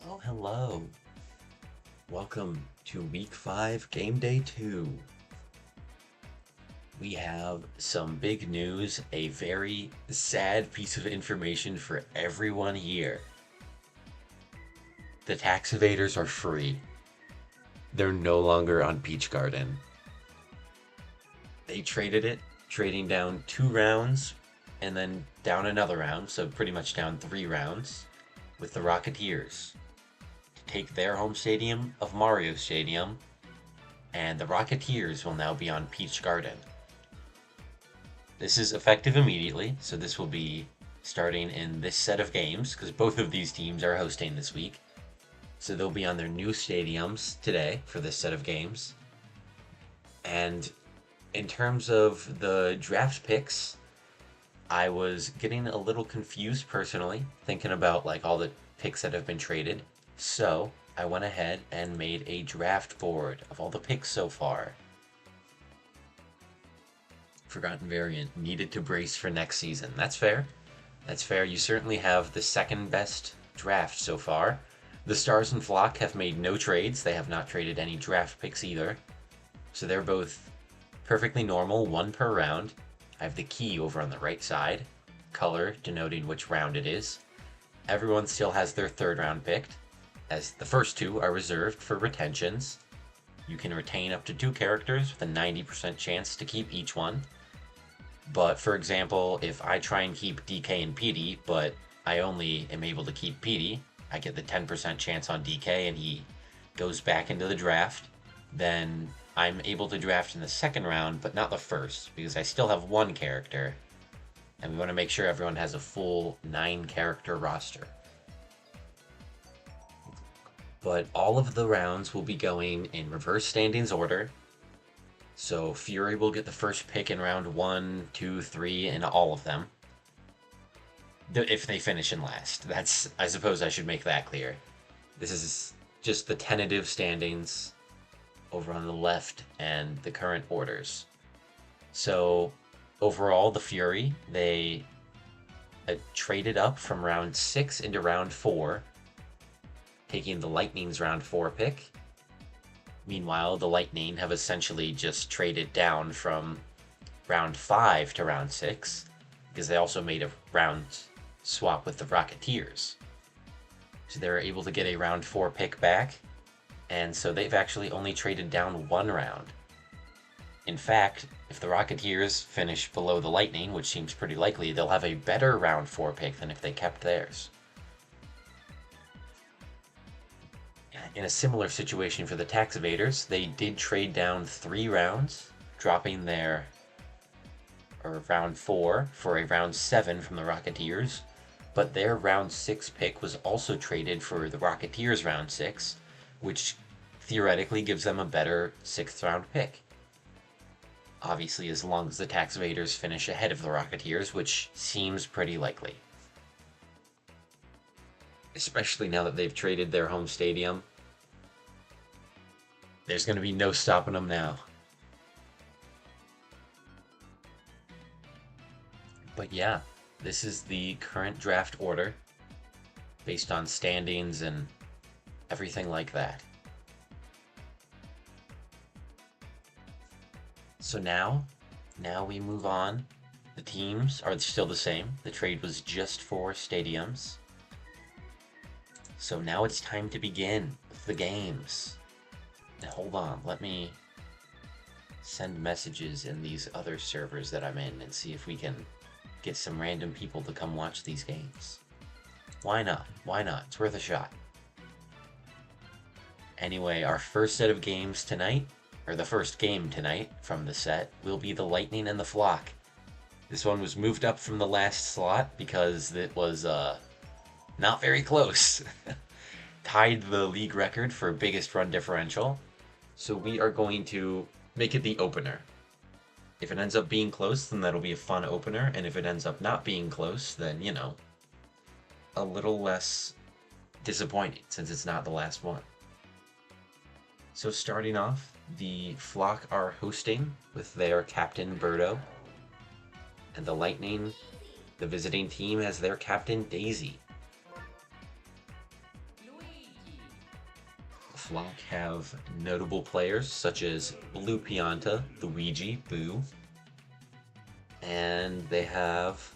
Oh, hello. Welcome to week 5, game day 2. We have some big news, a very sad piece of information for everyone here. The tax evaders are free. They're no longer on Peach Garden. They traded it, trading down 2 rounds and then down another round, so pretty much down 3 rounds, with the Rocketeers to take their home stadium of Mario Stadium, and the Rocketeers will now be on Peach Garden. This is effective immediately, so this will be starting in this set of games, because both of these teams are hosting this week. So they'll be on their new stadiums today for this set of games. And in terms of the draft picks, I was getting a little confused personally, thinking about like all the picks that have been traded. So I went ahead and made a draft board of all the picks so far. Forgotten variant, needed to brace for next season. That's fair. That's fair. You certainly have the second best draft so far. The Stars and Flock have made no trades. They have not traded any draft picks either. So they're both perfectly normal, one per round. I have the key over on the right side, color denoting which round it is. Everyone still has their third round picked, as the first two are reserved for retentions. You can retain up to 2 characters with a 90% chance to keep each one. But for example, if I try and keep DK and PD, but I only am able to keep PD, I get the 10% chance on DK and he goes back into the draft, then I'm able to draft in the second round, but not the first, because I still have 1 character, and we want to make sure everyone has a full 9-character roster. But all of the rounds will be going in reverse standings order. So Fury will get the first pick in round 1, 2, 3, and all of them. If they finish in last. I suppose I should make that clear. This is just the tentative standings over on the left and the current orders. So overall, the Fury, they traded up from round 6 into round 4, taking the Lightning's round 4 pick. Meanwhile, the Lightning have essentially just traded down from round 5 to round 6, because they also made a round swap with the Rocketeers. So they're able to get a round 4 pick back, and so they've actually only traded down 1 round. In fact, if the Rocketeers finish below the Lightning, which seems pretty likely, they'll have a better round 4 pick than if they kept theirs. In a similar situation for the tax evaders, they did trade down 3 rounds, dropping their round 4 for a round 7 from the Rocketeers, but their round 6 pick was also traded for the Rocketeers' round 6, which theoretically gives them a better 6th round pick. Obviously, as long as the tax evaders finish ahead of the Rocketeers, which seems pretty likely. Especially now that they've traded their home stadium. There's going to be no stopping them now. But yeah, this is the current draft order based on standings and everything like that. So now we move on. The teams are still the same. The trade was just for stadiums. So now it's time to begin with the games. Now hold on, let me send messages in these other servers that I'm in and see if we can get some random people to come watch these games. Why not? Why not? It's worth a shot. Anyway, our first set of games tonight, or the first game tonight from the set, will be the Lightning and the Flock. This one was moved up from the last slot because it was not very close. Tied the league record for biggest run differential. So we are going to make it the opener. If it ends up being close, then that'll be a fun opener, and if it ends up not being close, then, you know, a little less disappointing, since it's not the last one. So starting off, the Flock are hosting with their captain, Birdo, and the Lightning, the visiting team, has their captain, Daisy. Flock have notable players such as Blue Pianta, Luigi, Boo, and they have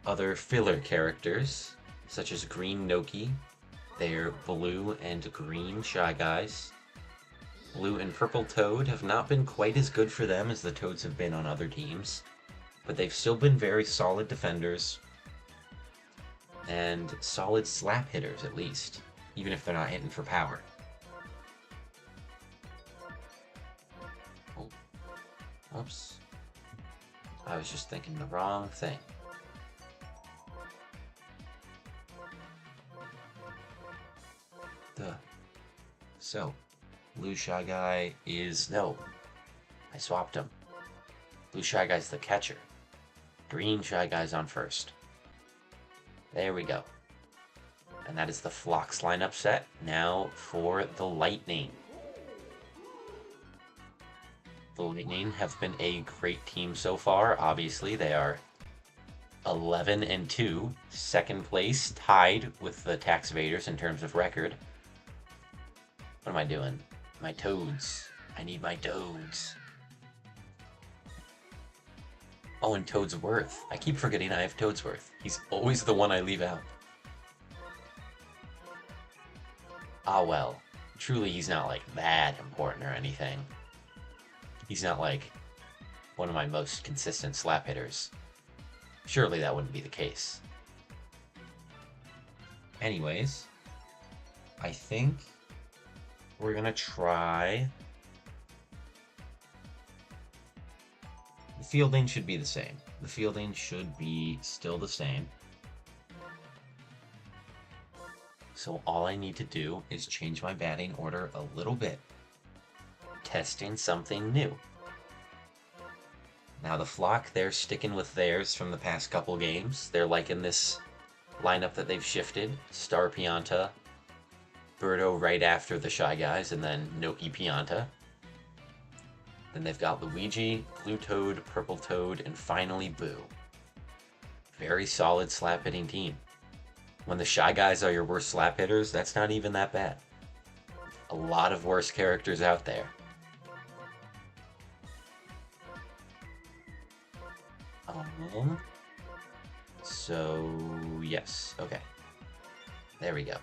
other filler characters such as Green Noki. They're blue and green Shy Guys. Blue and Purple Toad have not been quite as good for them as the Toads have been on other teams, but they've still been very solid defenders and solid slap hitters at least, even if they're not hitting for power. Oh. Oops. I was just thinking the wrong thing. Duh. So, Blue Shy Guy is... No. I swapped him. Blue Shy Guy's the catcher. Green Shy Guy's on first. There we go. And that is the Phlox lineup set. Now for the Lightning. The Lightning have been a great team so far. Obviously, they are 11-2, second place, tied with the Tax Evaders in terms of record. What am I doing? My Toads. I need my Toads. Oh, and Toadsworth. I keep forgetting I have Toadsworth. He's always the one I leave out. Ah, well. Truly, he's not, like, that important or anything. He's not, like, one of my most consistent slap hitters. Surely that wouldn't be the case. Anyways, I think we're gonna try... The fielding should be the same. The fielding should be still the same. So all I need to do is change my batting order a little bit. Testing something new. Now the Flock, they're sticking with theirs from the past couple games. They're liking this lineup that they've shifted. Star Pianta, Birdo right after the Shy Guys, and then Noki Pianta. Then they've got Luigi, Blue Toad, Purple Toad, and finally Boo. Very solid slap hitting team. When the Shy Guys are your worst slap hitters, that's not even that bad. A lot of worse characters out there. So, yes, okay. There we go.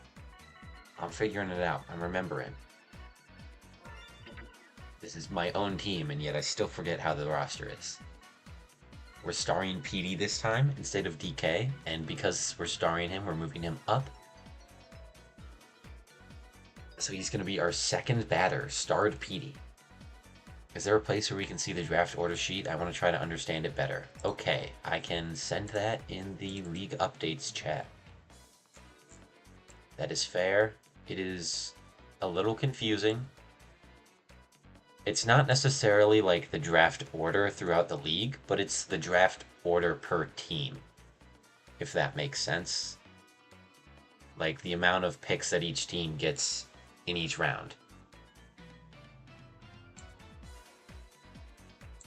I'm figuring it out. I'm remembering. This is my own team, and yet I still forget how the roster is. We're starring PD this time instead of DK, and because we're starring him, we're moving him up. So he's going to be our second batter, starred PD. Is there a place where we can see the draft order sheet? I want to try to understand it better. Okay, I can send that in the League Updates chat. That is fair. It is a little confusing. It's not necessarily like the draft order throughout the league, but it's the draft order per team, if that makes sense. Like the amount of picks that each team gets in each round.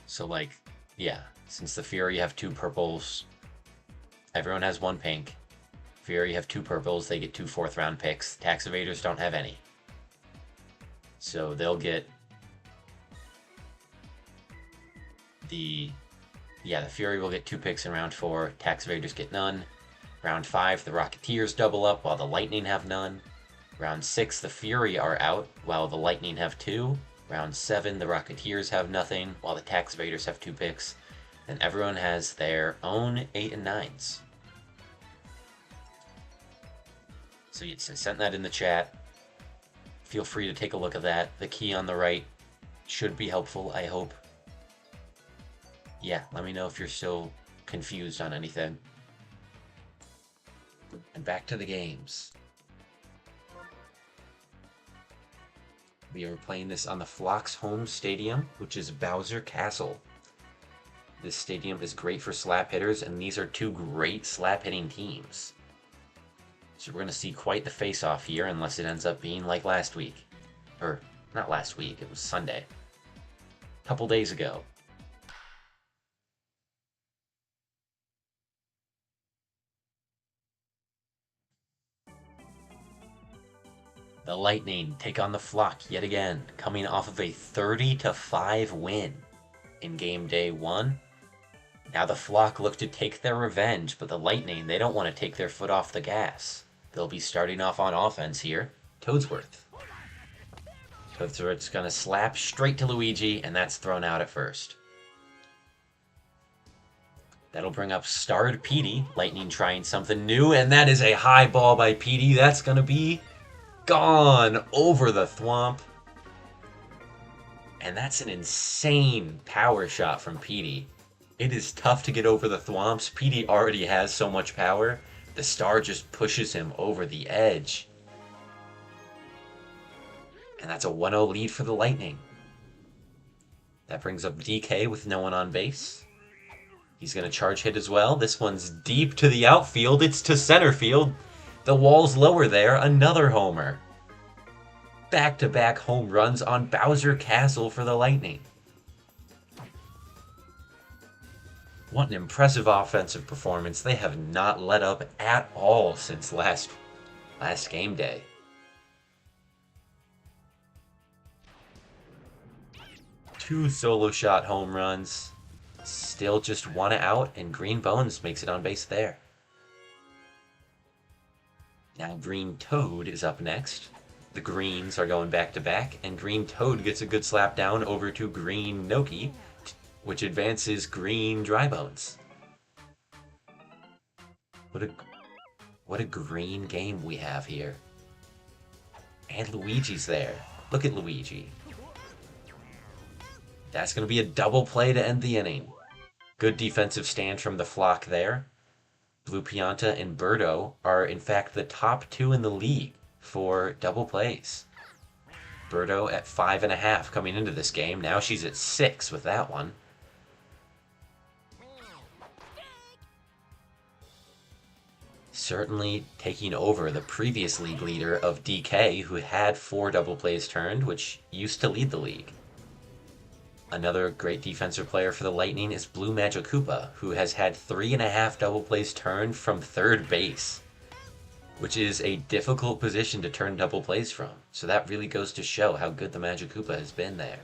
So like, yeah, since the Fury have 2 purples, everyone has 1 pink. Fury have 2 purples, they get 2 4th round picks. Tax Evaders don't have any. So they'll get the Fury will get 2 picks in round 4, Tax Evaders get none. Round 5, the Rocketeers double up while the Lightning have none. Round 6, the Fury are out while the Lightning have 2. Round 7, the Rocketeers have nothing while the Tax Evaders have 2 picks. And everyone has their own 8 and 9s. So I sent that in the chat. Feel free to take a look at that. The key on the right should be helpful, I hope. Yeah, let me know if you're still confused on anything. And back to the games. We are playing this on the Phlox home stadium, which is Bowser Castle. This stadium is great for slap hitters, and these are 2 great slap hitting teams. So we're going to see quite the face-off here, unless it ends up being like last week. Or, not last week, it was Sunday. A couple days ago. The Lightning take on the Flock yet again, coming off of a 30-5 win in game day 1. Now the Flock look to take their revenge, but the Lightning, they don't want to take their foot off the gas. They'll be starting off on offense here. Toadsworth. Toadsworth's going to slap straight to Luigi, and that's thrown out at first. That'll bring up Starred Petey. Lightning trying something new, and that is a high ball by Petey. That's going to be gone over the thwomp. And that's an insane power shot from Petey. It is tough to get over the thwomps. Petey already has so much power. The star just pushes him over the edge. And that's a 1-0 lead for the Lightning. That brings up DK with no one on base. He's going to charge hit as well. This one's deep to the outfield. It's to center field. The wall's lower there. Another homer. Back-to-back home runs on Bowser Castle for the Lightning. What an impressive offensive performance. They have not let up at all since last game day. Two solo shot home runs. Still just one out, and Green Bones makes it on base there. Now Green Toad is up next. The Greens are going back-to-back, and Green Toad gets a good slap down over to Green Noki, which advances Green Drybones. What a green game we have here. And Luigi's there. Look at Luigi. That's going to be a double play to end the inning. Good defensive stand from the Flock there. Blue Pianta and Birdo are, in fact, the top 2 in the league for double plays. Birdo at 5.5 coming into this game. Now she's at 6 with that one. Certainly taking over the previous league leader of DK, who had 4 double plays turned, which used to lead the league. Another great defensive player for the Lightning is Blue Magikoopa, who has had 3.5 double plays turned from third base, which is a difficult position to turn double plays from. So that really goes to show how good the Magikoopa has been there.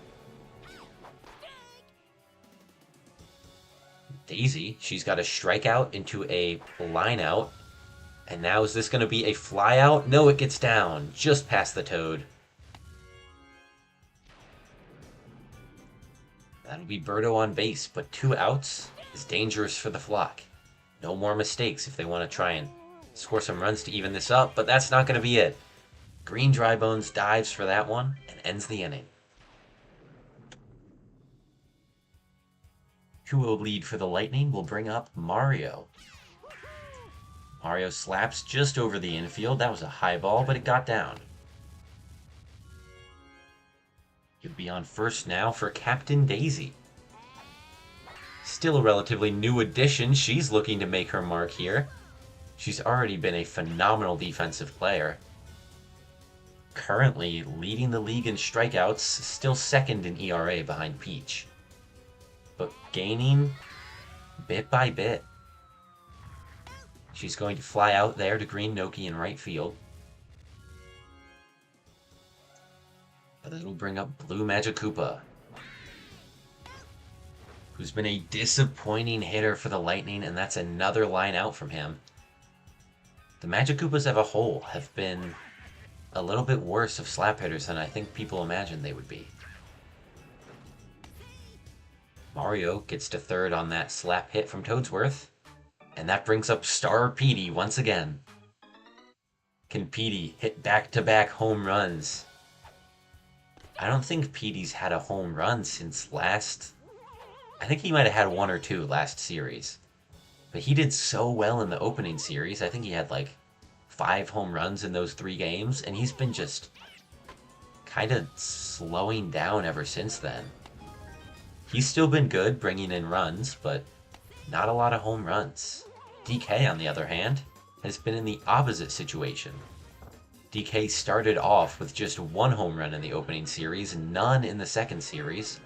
Daisy, she's got a strikeout into a line out. And now is this going to be a fly out? No, it gets down just past the Toad. That'll be Birdo on base, but 2 outs is dangerous for the Flock. No more mistakes if they want to try and score some runs to even this up, but that's not going to be it. Green Drybones dives for that one and ends the inning. 2-0 lead for the Lightning will bring up Mario. Mario slaps just over the infield. That was a high ball, but it got down. He'll be on first now for Captain Daisy. Still a relatively new addition. She's looking to make her mark here. She's already been a phenomenal defensive player. Currently leading the league in strikeouts, still second in ERA behind Peach. But gaining bit by bit. She's going to fly out there to Green Noki in right field. But it'll bring up Blue Magikoopa, who's been a disappointing hitter for the Lightning, and that's another line out from him. The Magikoopas as a whole have been a little bit worse of slap hitters than I think people imagined they would be. Mario gets to third on that slap hit from Toadsworth, and that brings up Star Petey once again. Can Petey hit back-to-back home runs? I don't think Petey's had a home run since last... I think he might have had 1 or 2 last series. But he did so well in the opening series. I think he had like 5 home runs in those 3 games, and he's been just kind of slowing down ever since then. He's still been good bringing in runs, but not a lot of home runs. DK, on the other hand, has been in the opposite situation. DK started off with just 1 home run in the opening series, none in the second series,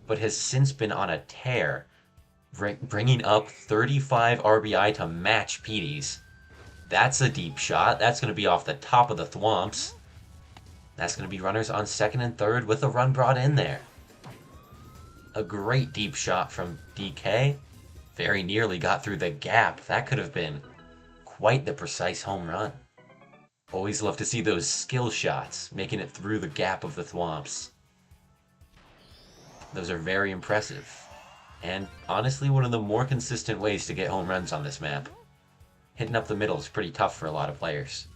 but has since been on a tear, bringing up 35 RBI to match Petey's. That's a deep shot. That's going to be off the top of the thwomps. That's going to be runners on second and third with a run brought in there. A great deep shot from DK. Very nearly got through the gap. That could have been quite the precise home run. Always love to see those skill shots, making it through the gap of the thwomps. Those are very impressive. And honestly, one of the more consistent ways to get home runs on this map. Hitting up the middle is pretty tough for a lot of players.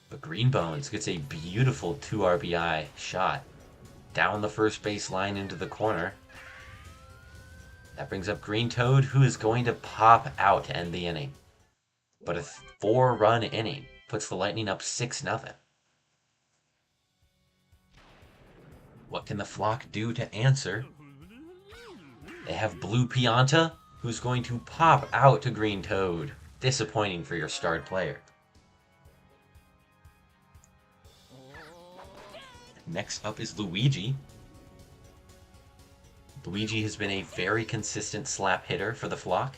But Greenbones gets a beautiful 2 RBI shot down the first base line into the corner. That brings up Green Toad, who is going to pop out to end the inning. But a 4-run inning puts the Lightning up 6-0. What can the flock do to answer? They have Blue Pianta, who's going to pop out to Green Toad. Disappointing for your starred player. Next up is Luigi. Luigi has been a very consistent slap hitter for the flock.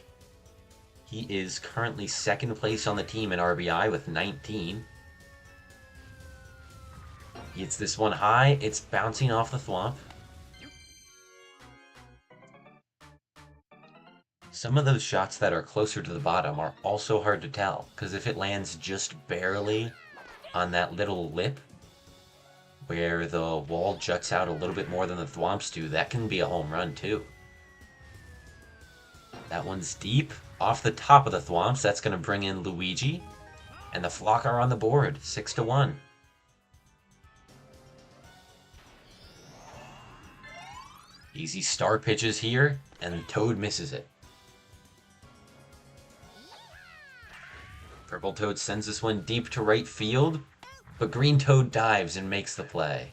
He is currently second place on the team in RBI with 19. He hits this one high. It's bouncing off the thwomp. Some of those shots that are closer to the bottom are also hard to tell, because if it lands just barely on that little lip where the wall juts out a little bit more than the thwomps do, that can be a home run too. That one's deep off the top of the thwomps. That's going to bring in Luigi, and the flock are on the board, 6-1. Easy star pitches here, and Toad misses it. Purple Toad sends this one deep to right field, but Green Toad dives and makes the play.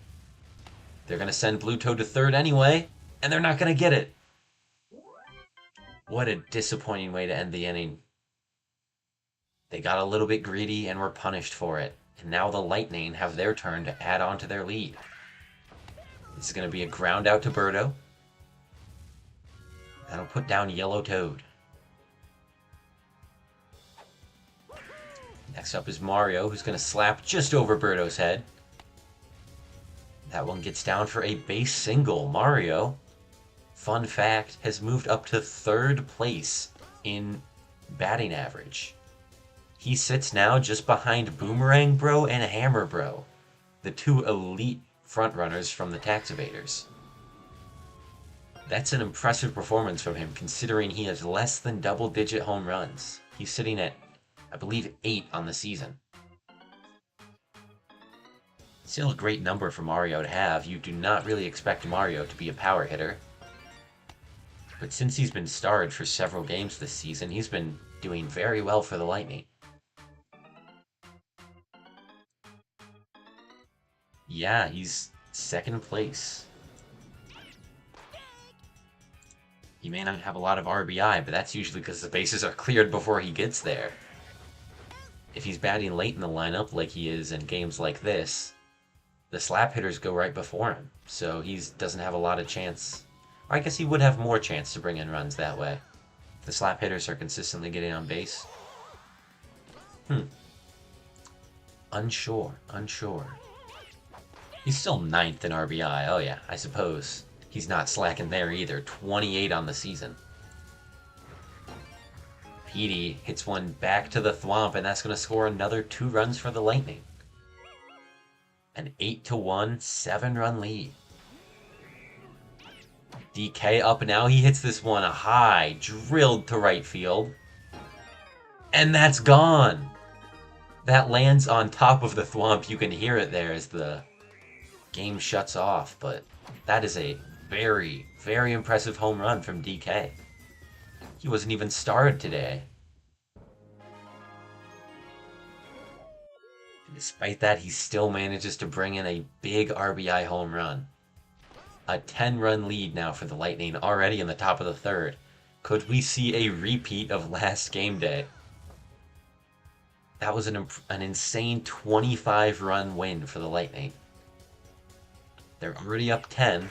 They're going to send Blue Toad to third anyway, and they're not going to get it. What a disappointing way to end the inning. They got a little bit greedy and were punished for it, and now the Lightning have their turn to add on to their lead. This is going to be a ground out to Birdo. That'll put down Yellow Toad. Next up is Mario, who's going to slap just over Birdo's head. That one gets down for a base single. Mario, fun fact, has moved up to third place in batting average. He sits now just behind Boomerang Bro and Hammer Bro, the two elite frontrunners from the Tax Evaders. That's an impressive performance from him, considering he has less than double-digit home runs. He's sitting at, I believe, 8 on the season. Still a great number for Mario to have. You do not really expect Mario to be a power hitter. But since he's been starred for several games this season, he's been doing very well for the Lightning. Yeah, he's second place. He may not have a lot of RBI, but that's usually because the bases are cleared before he gets there. If he's batting late in the lineup, like he is in games like this, the slap hitters go right before him, so he doesn't have a lot of chance. Or I guess he would have more chance to bring in runs that way. The slap hitters are consistently getting on base. Unsure. He's still 9th in RBI. Oh yeah, I suppose he's not slacking there either. 28 on the season. Petey hits one back to the thwomp, and that's going to score another 2 runs for the Lightning. An 8-1, 7-run lead. DK up now. He hits this one high, drilled to right field. And that's gone. That lands on top of the thwomp. You can hear it there as the game shuts off, but that is a very, very impressive home run from DK. He wasn't even starred today. Despite that, he still manages to bring in a big RBI home run. A 10-run lead now for the Lightning, already in the top of the third. Could we see a repeat of last game day? That was an insane 25-run win for the Lightning. They're already up 10.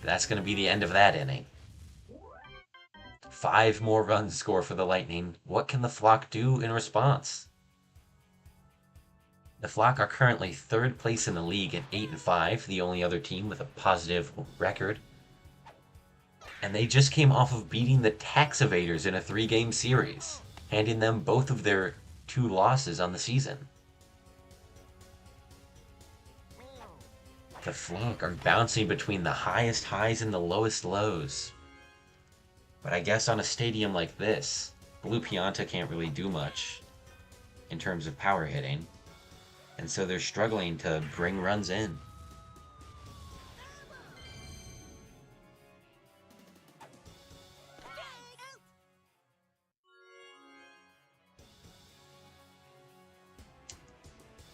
That's going to be the end of that inning. 5 more runs score for the Lightning. What can the flock do in response? The Flock are currently 3rd place in the league at 8-5, the only other team with a positive record. And they just came off of beating the Tax Evaders in a 3-game series, handing them both of their 2 losses on the season. The Flock are bouncing between the highest highs and the lowest lows. But I guess on a stadium like this, Blue Pianta can't really do much in terms of power hitting. And so they're struggling to bring runs in.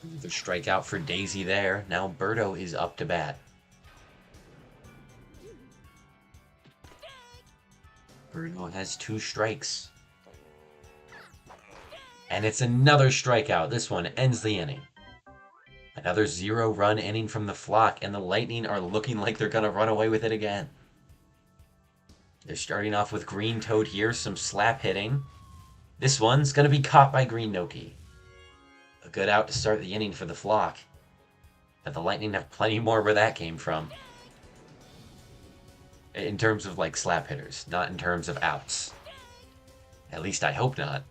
Another strikeout for Daisy there. Now Birdo is up to bat. Birdo has 2 strikes. And it's another strikeout. This one ends the inning. Another 0-run inning from the Flock, and the Lightning are looking like they're going to run away with it again. They're starting off with Green Toad here, some slap hitting. This one's going to be caught by Green Noki. A good out to start the inning for the Flock. But the Lightning have plenty more where that came from. In terms of, like, slap hitters, not in terms of outs. At least I hope not.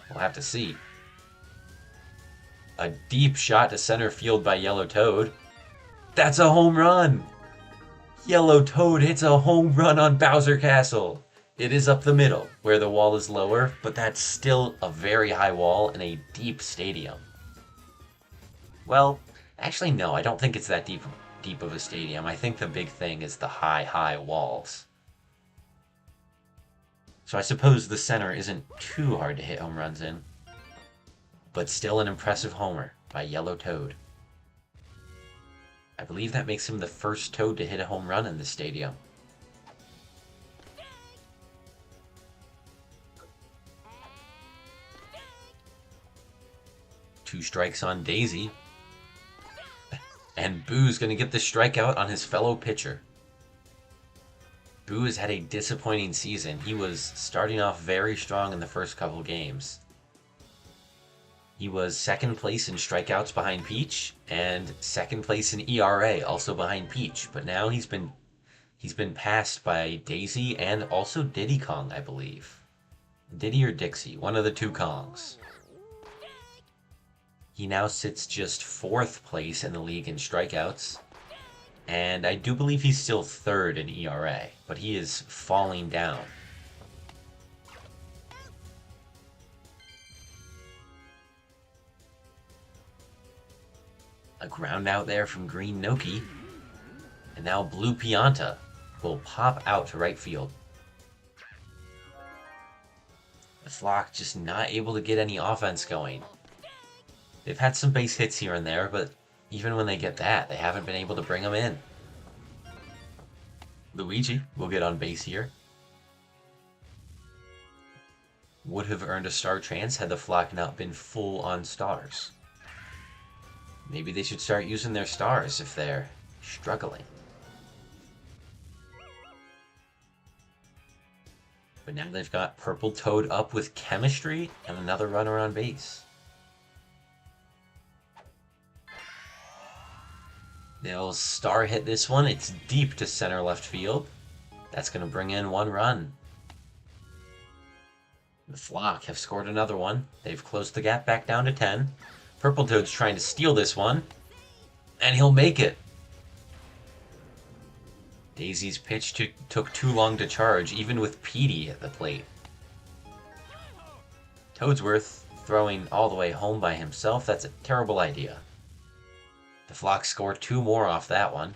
We'll have to see. A deep shot to center field by Yellow Toad. That's a home run! Yellow Toad hits a home run on Bowser Castle. It is up the middle, where the wall is lower, but that's still a very high wall in a deep stadium. Well, actually no, I don't think it's that deep of a stadium. I think the big thing is the high walls. So I suppose the center isn't too hard to hit home runs in. But still an impressive homer by Yellow Toad. I believe that makes him the first Toad to hit a home run in the stadium. Two strikes on Daisy. And Boo's going to get the strikeout on his fellow pitcher. Boo has had a disappointing season. He was starting off very strong in the first couple games. He was 2nd place in strikeouts behind Peach, and 2nd place in ERA, also behind Peach. But now he's been passed by Daisy and also Diddy Kong, I believe. Diddy or Dixie, one of the 2 Kongs. He now sits just 4th place in the league in strikeouts. And I do believe he's still 3rd in ERA, but he is falling down. A ground out there from Green Noki. And now Blue Pianta will pop out to right field. The Flock just not able to get any offense going. They've had some base hits here and there, but even when they get that, they haven't been able to bring them in. Luigi will get on base here. Would have earned a star chance had the Flock not been full on stars. Maybe they should start using their stars if they're struggling. But now they've got Purple Toad up with chemistry and another runner on base. They'll star hit this one. It's deep to center left field. That's going to bring in 1 run. The Flock have scored another one. They've closed the gap back down to 10. Purple Toad's trying to steal this one. And he'll make it. Daisy's pitch took too long to charge, even with Petey at the plate. Toadsworth throwing all the way home by himself. That's a terrible idea. The Flock score 2 more off that one.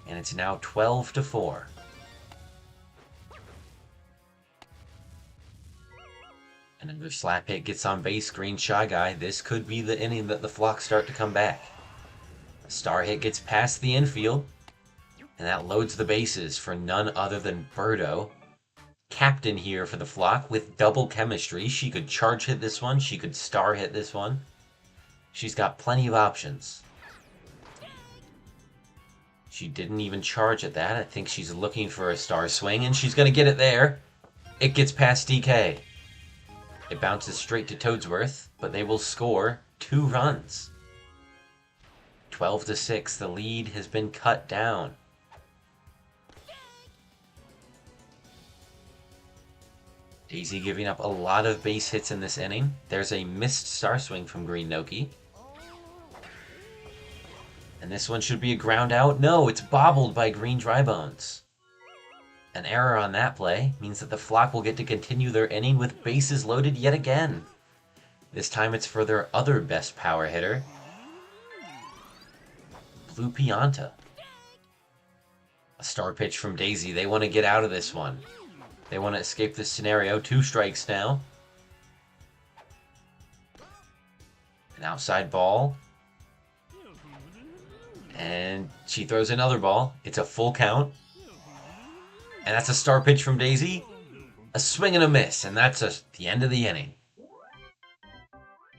And it's now 12-4. Another slap hit gets on base, Green Shy Guy. This could be the inning that the Flock start to come back. A star hit gets past the infield, and that loads the bases for none other than Birdo. Captain here for the Flock with double chemistry. She could charge hit this one. She could star hit this one. She's got plenty of options. She didn't even charge at that. I think she's looking for a star swing, and she's going to get it there. It gets past DK. It bounces straight to Toadsworth, but they will score 2 runs. 12-6, the lead has been cut down. Daisy giving up a lot of base hits in this inning. There's a missed star swing from Green Noki. And this one should be a ground out. No, it's bobbled by Green Drybones. An error on that play means that the flock will get to continue their inning with bases loaded yet again. This time it's for their other best power hitter, Blue Pianta. A star pitch from Daisy. They want to get out of this one. They want to escape this scenario. 2 strikes now. An outside ball. And she throws another ball. It's a full count. And that's a star pitch from Daisy. A swing and a miss. And that's the end of the inning.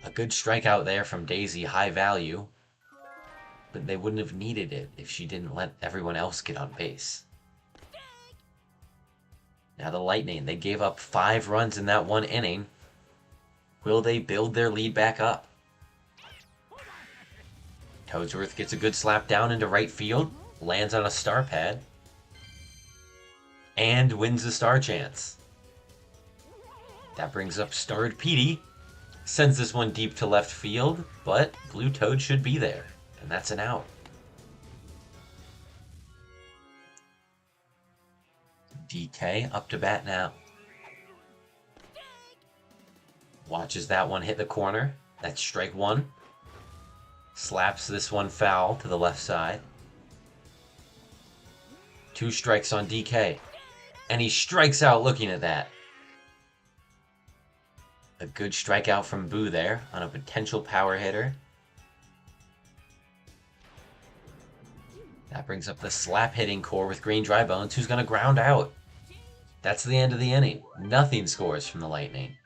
A good strikeout there from Daisy. High value. But they wouldn't have needed it if she didn't let everyone else get on base. Now the Lightning, they gave up 5 runs in that one inning. Will they build their lead back up? Toadsworth gets a good slap down into right field, lands on a star pad, and wins the star chance. That brings up Starred Petey, sends this one deep to left field, but Blue Toad should be there, and that's an out. DK up to bat now. Watches that one hit the corner. That's strike 1. Slaps this one foul to the left side. 2 strikes on DK. And he strikes out looking at that. A good strikeout from Boo there on a potential power hitter. That brings up the slap hitting core with Green Drybones, who's going to ground out. That's the end of the inning. Nothing scores from the Lightning.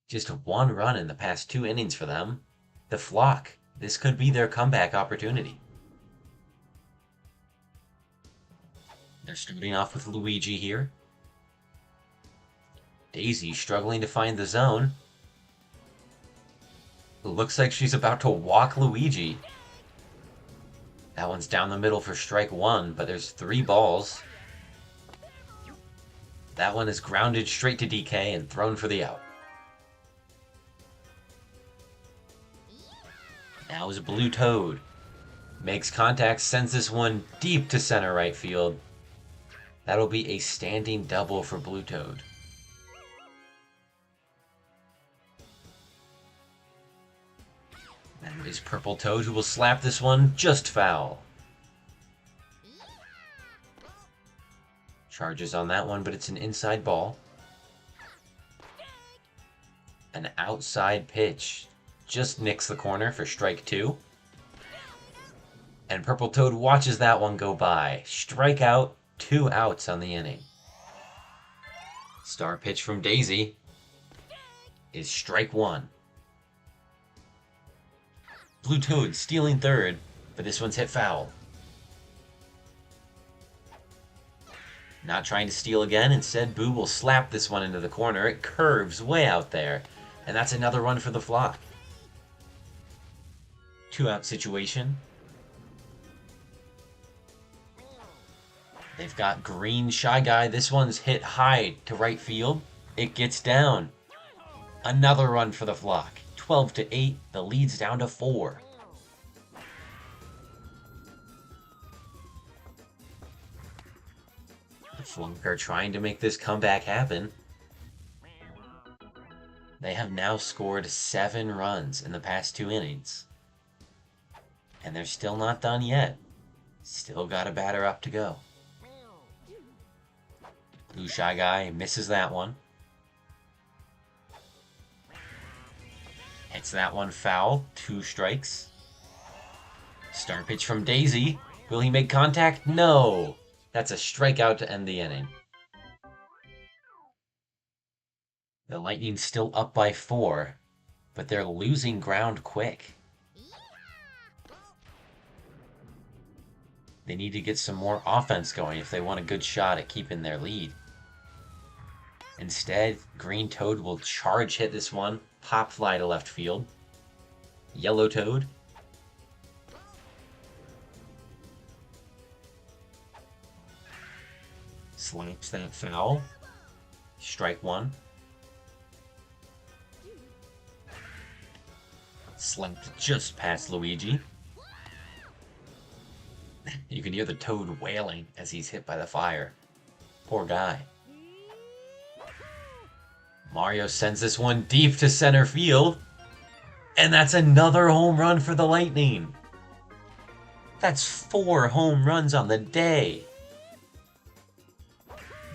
Just 1 run in the past 2 innings for them. The flock, this could be their comeback opportunity. They're starting off with Luigi here. Daisy struggling to find the zone. It looks like she's about to walk Luigi. That one's down the middle for strike 1, but there's 3 balls. That one is grounded straight to DK and thrown for the out. Now is Blue Toad. Makes contact, sends this one deep to center right field. That'll be a standing double for Blue Toad. Now is Purple Toad, who will slap this one just foul. Charges on that one, but it's an inside ball. An outside pitch. Just nicks the corner for strike 2. And Purple Toad watches that one go by. Strikeout, 2 outs on the inning. Star pitch from Daisy is strike 1. Blue Toad stealing third, but this one's hit foul. Not trying to steal again, instead Boo will slap this one into the corner. It curves way out there, and that's another run for the flock. 2-out situation. They've got Green Shy Guy. This one's hit high to right field. It gets down. Another run for the flock. 12-8. The lead's down to 4. The flock are trying to make this comeback happen. They have now scored 7 runs in the past 2 innings. And they're still not done yet. Still got a batter up to go. Blue Shy Guy misses that one. Hits that one foul. 2 strikes. Star pitch from Daisy. Will he make contact? No! That's a strikeout to end the inning. The Lightning's still up by 4, but they're losing ground quick. They need to get some more offense going if they want a good shot at keeping their lead. Instead, Green Toad will charge hit this one, pop fly to left field. Yellow Toad. Slaps that foul. Strike one. Slapped just past Luigi. You can hear the Toad wailing as he's hit by the fire. Poor guy. Mario sends this one deep to center field. And that's another home run for the Lightning. That's 4 home runs on the day.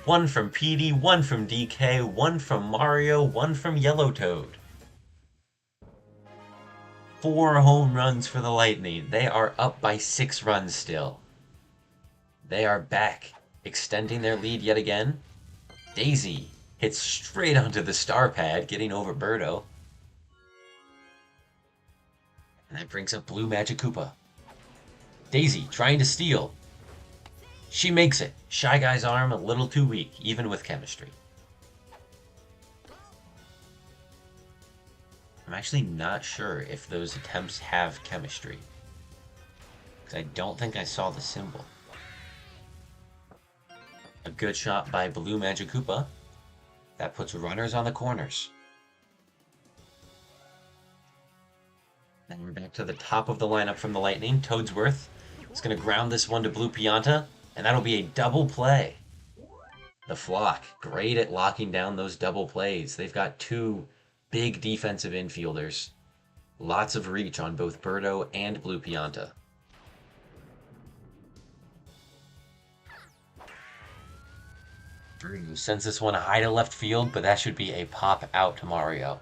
1 from PD, 1 from DK, 1 from Mario, 1 from Yellow Toad. 4 home runs for the Lightning. They are up by 6 runs still. They are back, extending their lead yet again. Daisy hits straight onto the star pad, getting over Birdo. And that brings up Blue Magic Koopa. Daisy trying to steal. She makes it. Shy Guy's arm a little too weak, even with chemistry. I'm actually not sure if those attempts have chemistry, because I don't think I saw the symbol. A good shot by Blue Magic Koopa. That puts runners on the corners. Then we're back to the top of the lineup from the Lightning. Toadsworth is going to ground this one to Blue Pianta, and that'll be a double play. The Flock, great at locking down those double plays. They've got 2 big defensive infielders. Lots of reach on both Birdo and Blue Pianta. Birdo sends this one high to left field, but that should be a pop out to Mario.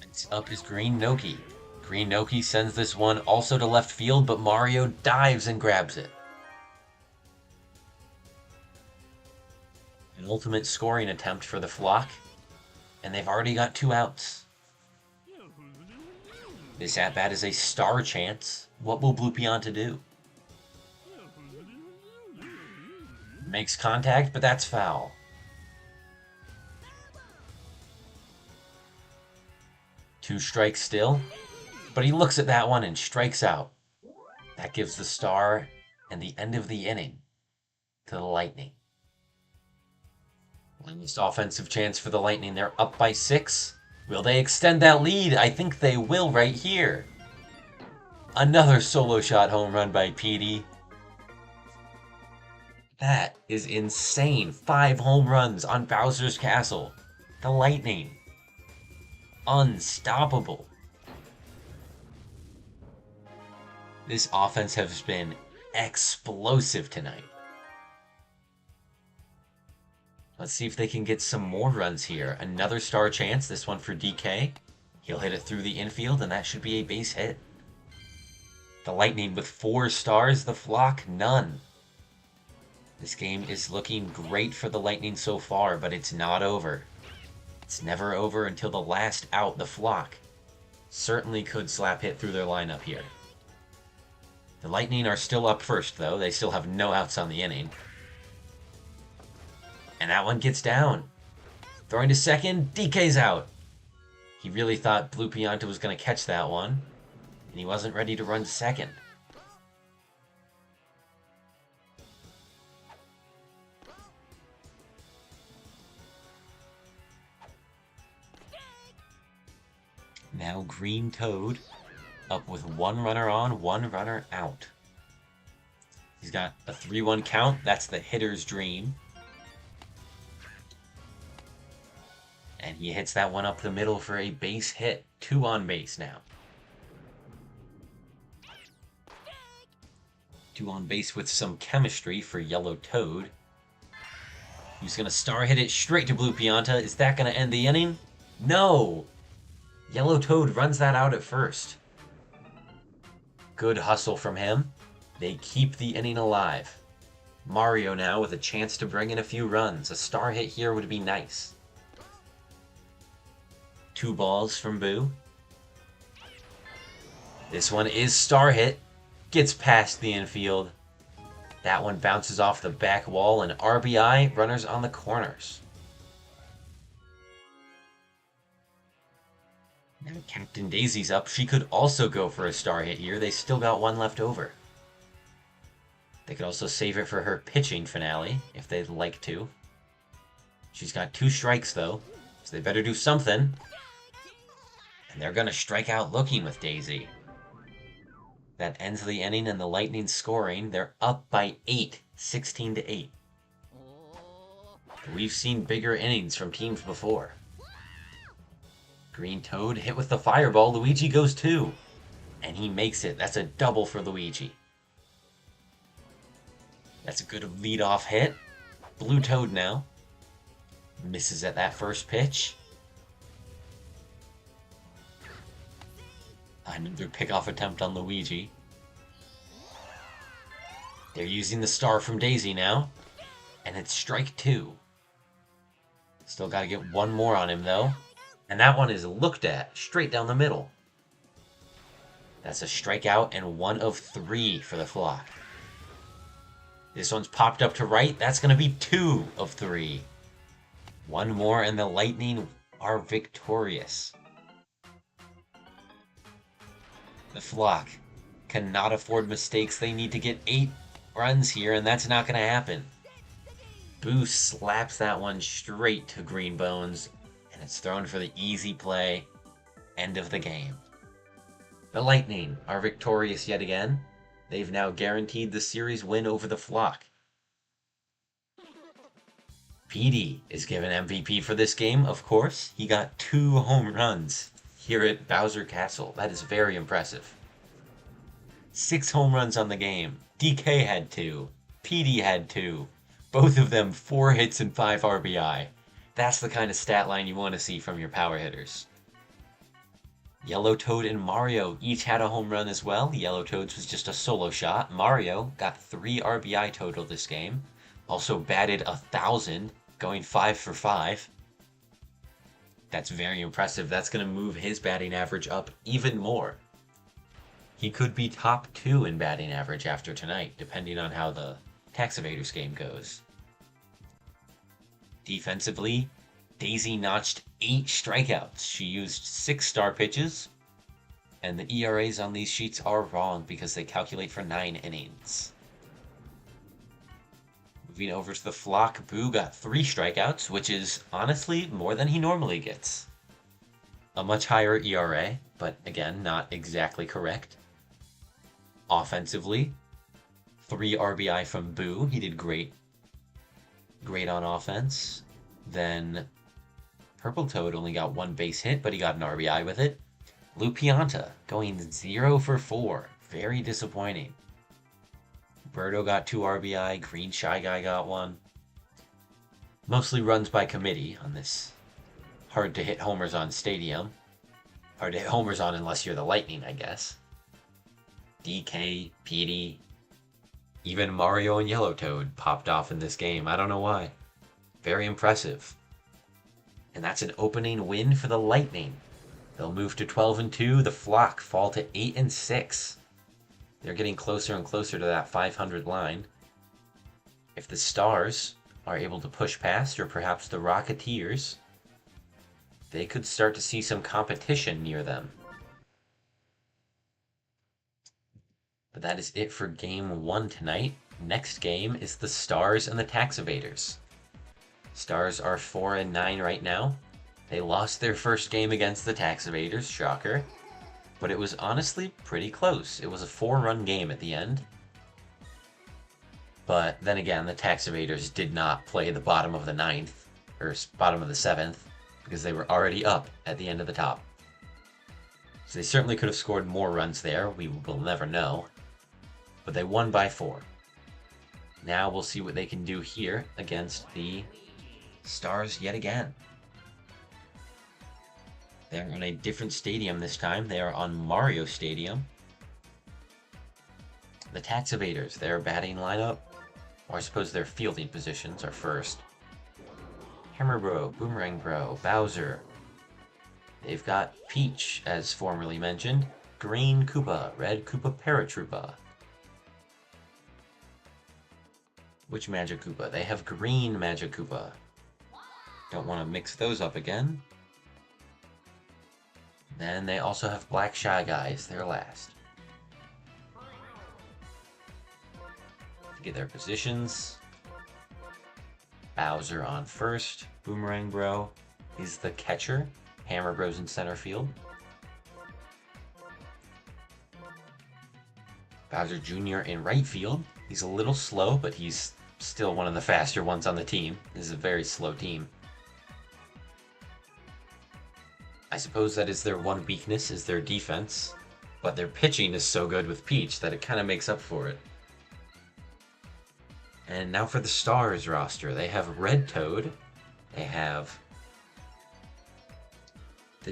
Next up is Green Noki. Green Noki sends this one also to left field, but Mario dives and grabs it. An ultimate scoring attempt for the Flock, and they've already got 2 outs. This at-bat is a star chance. What will Blue Pianta do? Makes contact, but that's foul. Two strikes still, but he looks at that one and strikes out. That gives the star and the end of the inning to the Lightning. Last offensive chance for the Lightning. They're up by 6. Will they extend that lead? I think they will right here. Another solo shot home run by PD. That is insane. 5 home runs on Bowser's Castle. The Lightning. Unstoppable. This offense has been explosive tonight. Let's see if they can get some more runs here. Another star chance, this one for DK. He'll hit it through the infield, and that should be a base hit. The Lightning with 4 stars, the Flock, none. This game is looking great for the Lightning so far, but it's not over. It's never over until the last out. The Flock certainly could slap hit through their lineup here. The Lightning are still up first, though. They still have no outs on the inning. And that one gets down. Throwing to second, DK's out. He really thought Blue Pianta was going to catch that one, and he wasn't ready to run to second. Now Green Toad up with 1 runner on, 1 runner out. He's got a 3-1 count. That's the hitter's dream. And he hits that one up the middle for a base hit. 2 on base now. 2 on base with some chemistry for Yellow Toad. He's going to star hit it straight to Blue Pianta. Is that going to end the inning? No! Yellow Toad runs that out at first. Good hustle from him. They keep the inning alive. Mario now with a chance to bring in a few runs. A star hit here would be nice. 2 balls from Boo. This one is star hit. Gets past the infield. That one bounces off the back wall, and RBI, runners on the corners. Now Captain Daisy's up. She could also go for a star hit here. They still got one left over. They could also save it for her pitching finale, if they'd like to. She's got 2 strikes, though, so they better do something. And they're going to strike out looking with Daisy. That ends the inning and the Lightning scoring. They're up by 8, 16-8. We've seen bigger innings from teams before. Green Toad hit with the fireball. Luigi goes 2. And he makes it. That's a double for Luigi. That's a good lead-off hit. Blue Toad now. Misses at that first pitch. Another pickoff attempt on Luigi. They're using the star from Daisy now. And it's strike 2. Still got to get one more on him, though. And that one is looked at straight down the middle. That's a strikeout and 1 of 3 for the Flock. This one's popped up to right. That's going to be 2 of 3. One more and the Lightning are victorious. The Flock cannot afford mistakes. They need to get 8 runs here, and that's not going to happen. Boo slaps that one straight to Green Bones, and it's thrown for the easy play. End of the game. The Lightning are victorious yet again. They've now guaranteed the series win over the Flock. PD is given MVP for this game, of course. He got 2 home runs here at Bowser Castle. That is very impressive. 6 home runs on the game. DK had 2. PD had 2. Both of them 4 hits and 5 RBI. That's the kind of stat line you want to see from your power hitters. Yellow Toad and Mario each had a home run as well. Yellow Toad's was just a solo shot. Mario got 3 RBI total this game. Also batted 1,000, going 5 for 5. That's very impressive. That's going to move his batting average up even more. He could be top 2 in batting average after tonight, depending on how the Tax Evaders game goes. Defensively, Daisy notched 8 strikeouts. She used 6 star pitches, and the ERAs on these sheets are wrong because they calculate for 9 innings. Moving over to the Flock, Boo got 3 strikeouts, which is honestly more than he normally gets. A much higher ERA, but again, not exactly correct. Offensively, 3 RBI from Boo. He did great. Great on offense. Then Purple Toad only got 1 base hit, but he got an RBI with it. Lupianta going 0 for 4. Very disappointing. Birdo got 2 RBI. Green Shy Guy got 1. Mostly runs by committee on this hard to hit homers on stadium. Hard to hit homers on unless you're the Lightning, I guess. DK, PD, even Mario and Yellow Toad popped off in this game. I don't know why. Very impressive. And that's an opening win for the Lightning. They'll move to 12-2. The Flock fall to 8-6. They're getting closer and closer to that 500 line. If the Stars are able to push past, or perhaps the Rocketeers, they could start to see some competition near them. But that is it for Game 1 tonight. Next game is the Stars and the Tax Evaders. Stars are 4-9 right now. They lost their first game against the Tax Evaders, shocker. But it was honestly pretty close. It was a 4-run game at the end. But then again, the Tax Evaders did not play the bottom of the 9th, or bottom of the 7th, because they were already up at the end of the top. So they certainly could have scored more runs there. We will never know. But they won by 4. Now we'll see what they can do here against the Stars yet again. They're on a different stadium this time. They are on Mario Stadium. The Tax Evaders, their batting lineup, or I suppose their fielding positions are first. Hammer Bro, Boomerang Bro, Bowser. They've got Peach, as formerly mentioned, Green Koopa, Red Koopa Paratroopa. Which Magikoopa? They have green Magikoopa. Don't want to mix those up again. Then they also have Black Shy Guys, they're last. To get their positions. Bowser on first. Boomerang Bro is the catcher. Hammer Bro's in center field. Bowser Jr. in right field. He's a little slow, but he's still one of the faster ones on the team. This is a very slow team. I suppose that is their one weakness, is their defense. But their pitching is so good with Peach that it kind of makes up for it. And now for the Stars roster. They have Red Toad. They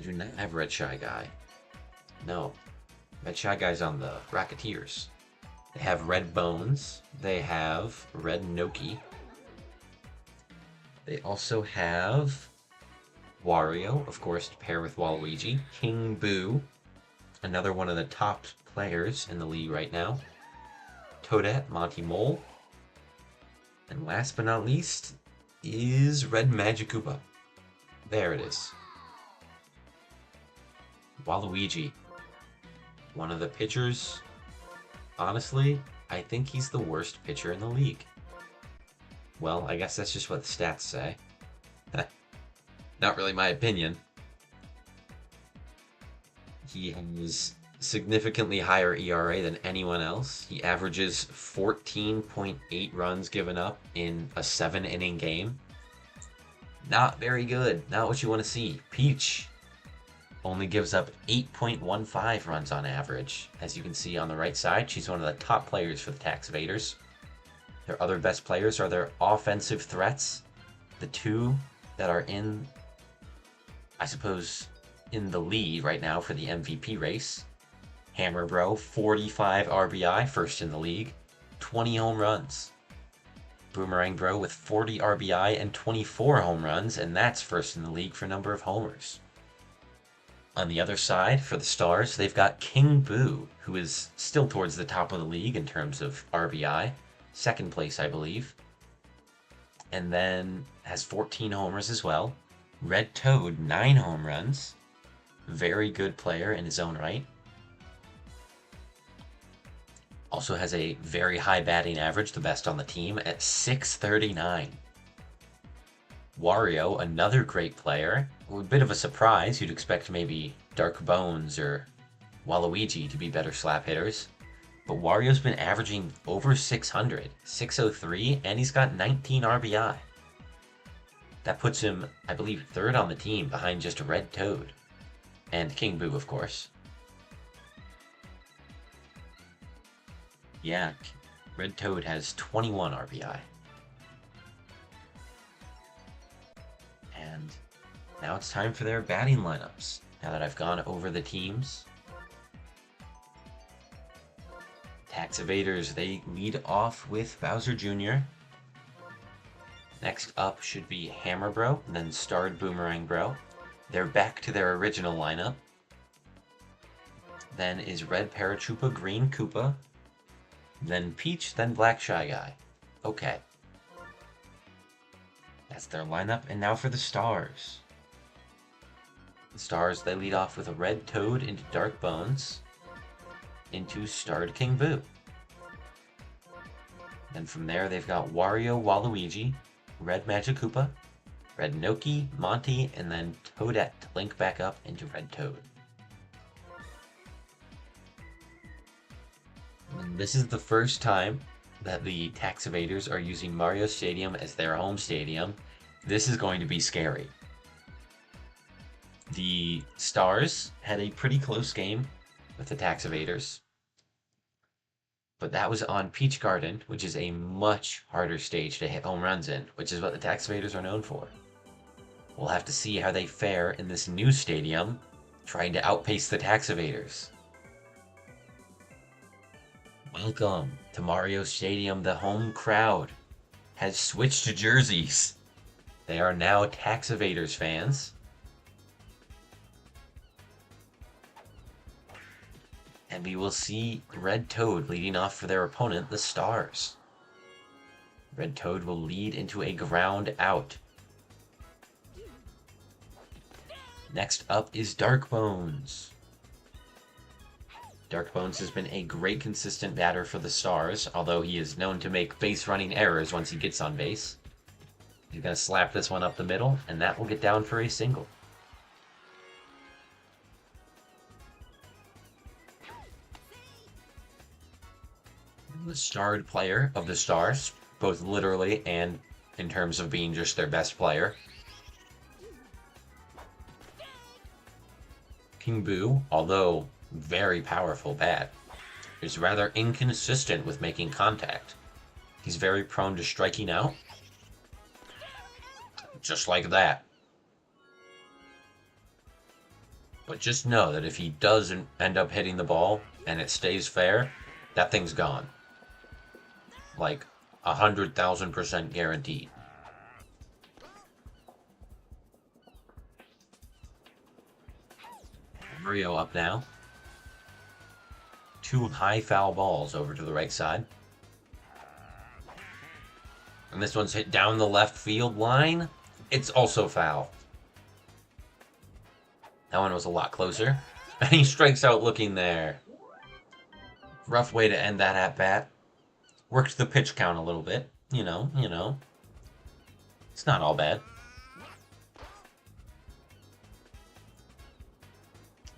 do not have Red Shy Guy. No. Red Shy Guy's on the Rocketeers. They have Red Bones. They have Red Noki. They also have Wario, of course, to pair with Waluigi. King Boo, another one of the top players in the league right now. Toadette, Monty Mole. And last but not least is Red Magikoopa. There it is. Waluigi, one of the pitchers. Honestly, I think he's the worst pitcher in the league. Well, I guess that's just what the stats say. Not really my opinion. He has significantly higher ERA than anyone else. He averages 14.8 runs given up in a 7-inning game. Not very good. Not what you want to see. Peach only gives up 8.15 runs on average. As you can see on the right side, she's one of the top players for the Tax Evaders. Their other best players are their offensive threats. The two that are in, I suppose, in the lead right now for the MVP race. Hammer Bro, 45 RBI, first in the league, 20 home runs. Boomerang Bro with 40 RBI and 24 home runs, and that's first in the league for number of homers. On the other side, for the Stars, they've got King Boo, who is still towards the top of the league in terms of RBI. Second place, I believe. And then has 14 homers as well. Red Toad, 9 home runs. Very good player in his own right. Also has a very high batting average, the best on the team, at .639. Wario, another great player. A bit of a surprise. You'd expect maybe Dark Bones or Waluigi to be better slap hitters. But Wario's been averaging over 600, 603, and he's got 19 RBI. That puts him, I believe, third on the team behind just Red Toad. And King Boo, of course. Yeah, Red Toad has 21 RBI. And now it's time for their batting lineups. Now that I've gone over the teams. Tax Evaders, they lead off with Bowser Jr. Next up should be Hammer Bro, and then Starred Boomerang Bro. They're back to their original lineup. Then is Red Paratroopa, Green Koopa. Then Peach, then Black Shy Guy. Okay. That's their lineup, and now for the Stars. The Stars, they lead off with a Red Toad into Dark Bones, into Starred King Boo. Then from there, they've got Wario, Waluigi, Red Magikoopa, Red Noki, Monty, and then Toadette to link back up into Red Toad. And this is the first time that the Tax Evaders are using Mario Stadium as their home stadium. This is going to be scary. The Stars had a pretty close game with the Tax Evaders, but that was on Peach Garden, which is a much harder stage to hit home runs in, which is what the Tax Evaders are known for. We'll have to see how they fare in this new stadium, trying to outpace the Tax Evaders. Welcome to Mario Stadium. The home crowd has switched to jerseys. They are now Tax Evaders fans. And we will see Red Toad leading off for their opponent, the Stars. Red Toad will lead into a ground out. Next up is Dark Bones. Dark Bones has been a great consistent batter for the Stars, although he is known to make base running errors once he gets on base. He's going to slap this one up the middle, and that will get down for a single. The starred player of the Stars, both literally and in terms of being just their best player. King Boo, although very powerful bat, is rather inconsistent with making contact. He's very prone to striking out. Just like that. But just know that if he doesn't end up hitting the ball and it stays fair, that thing's gone. Like 100,000% guaranteed. Mario up now. 2 high foul balls over to the right side. And this one's hit down the left field line. It's also foul. That one was a lot closer. And he strikes out looking there. Rough way to end that at bat. Worked the pitch count a little bit. You know. It's not all bad.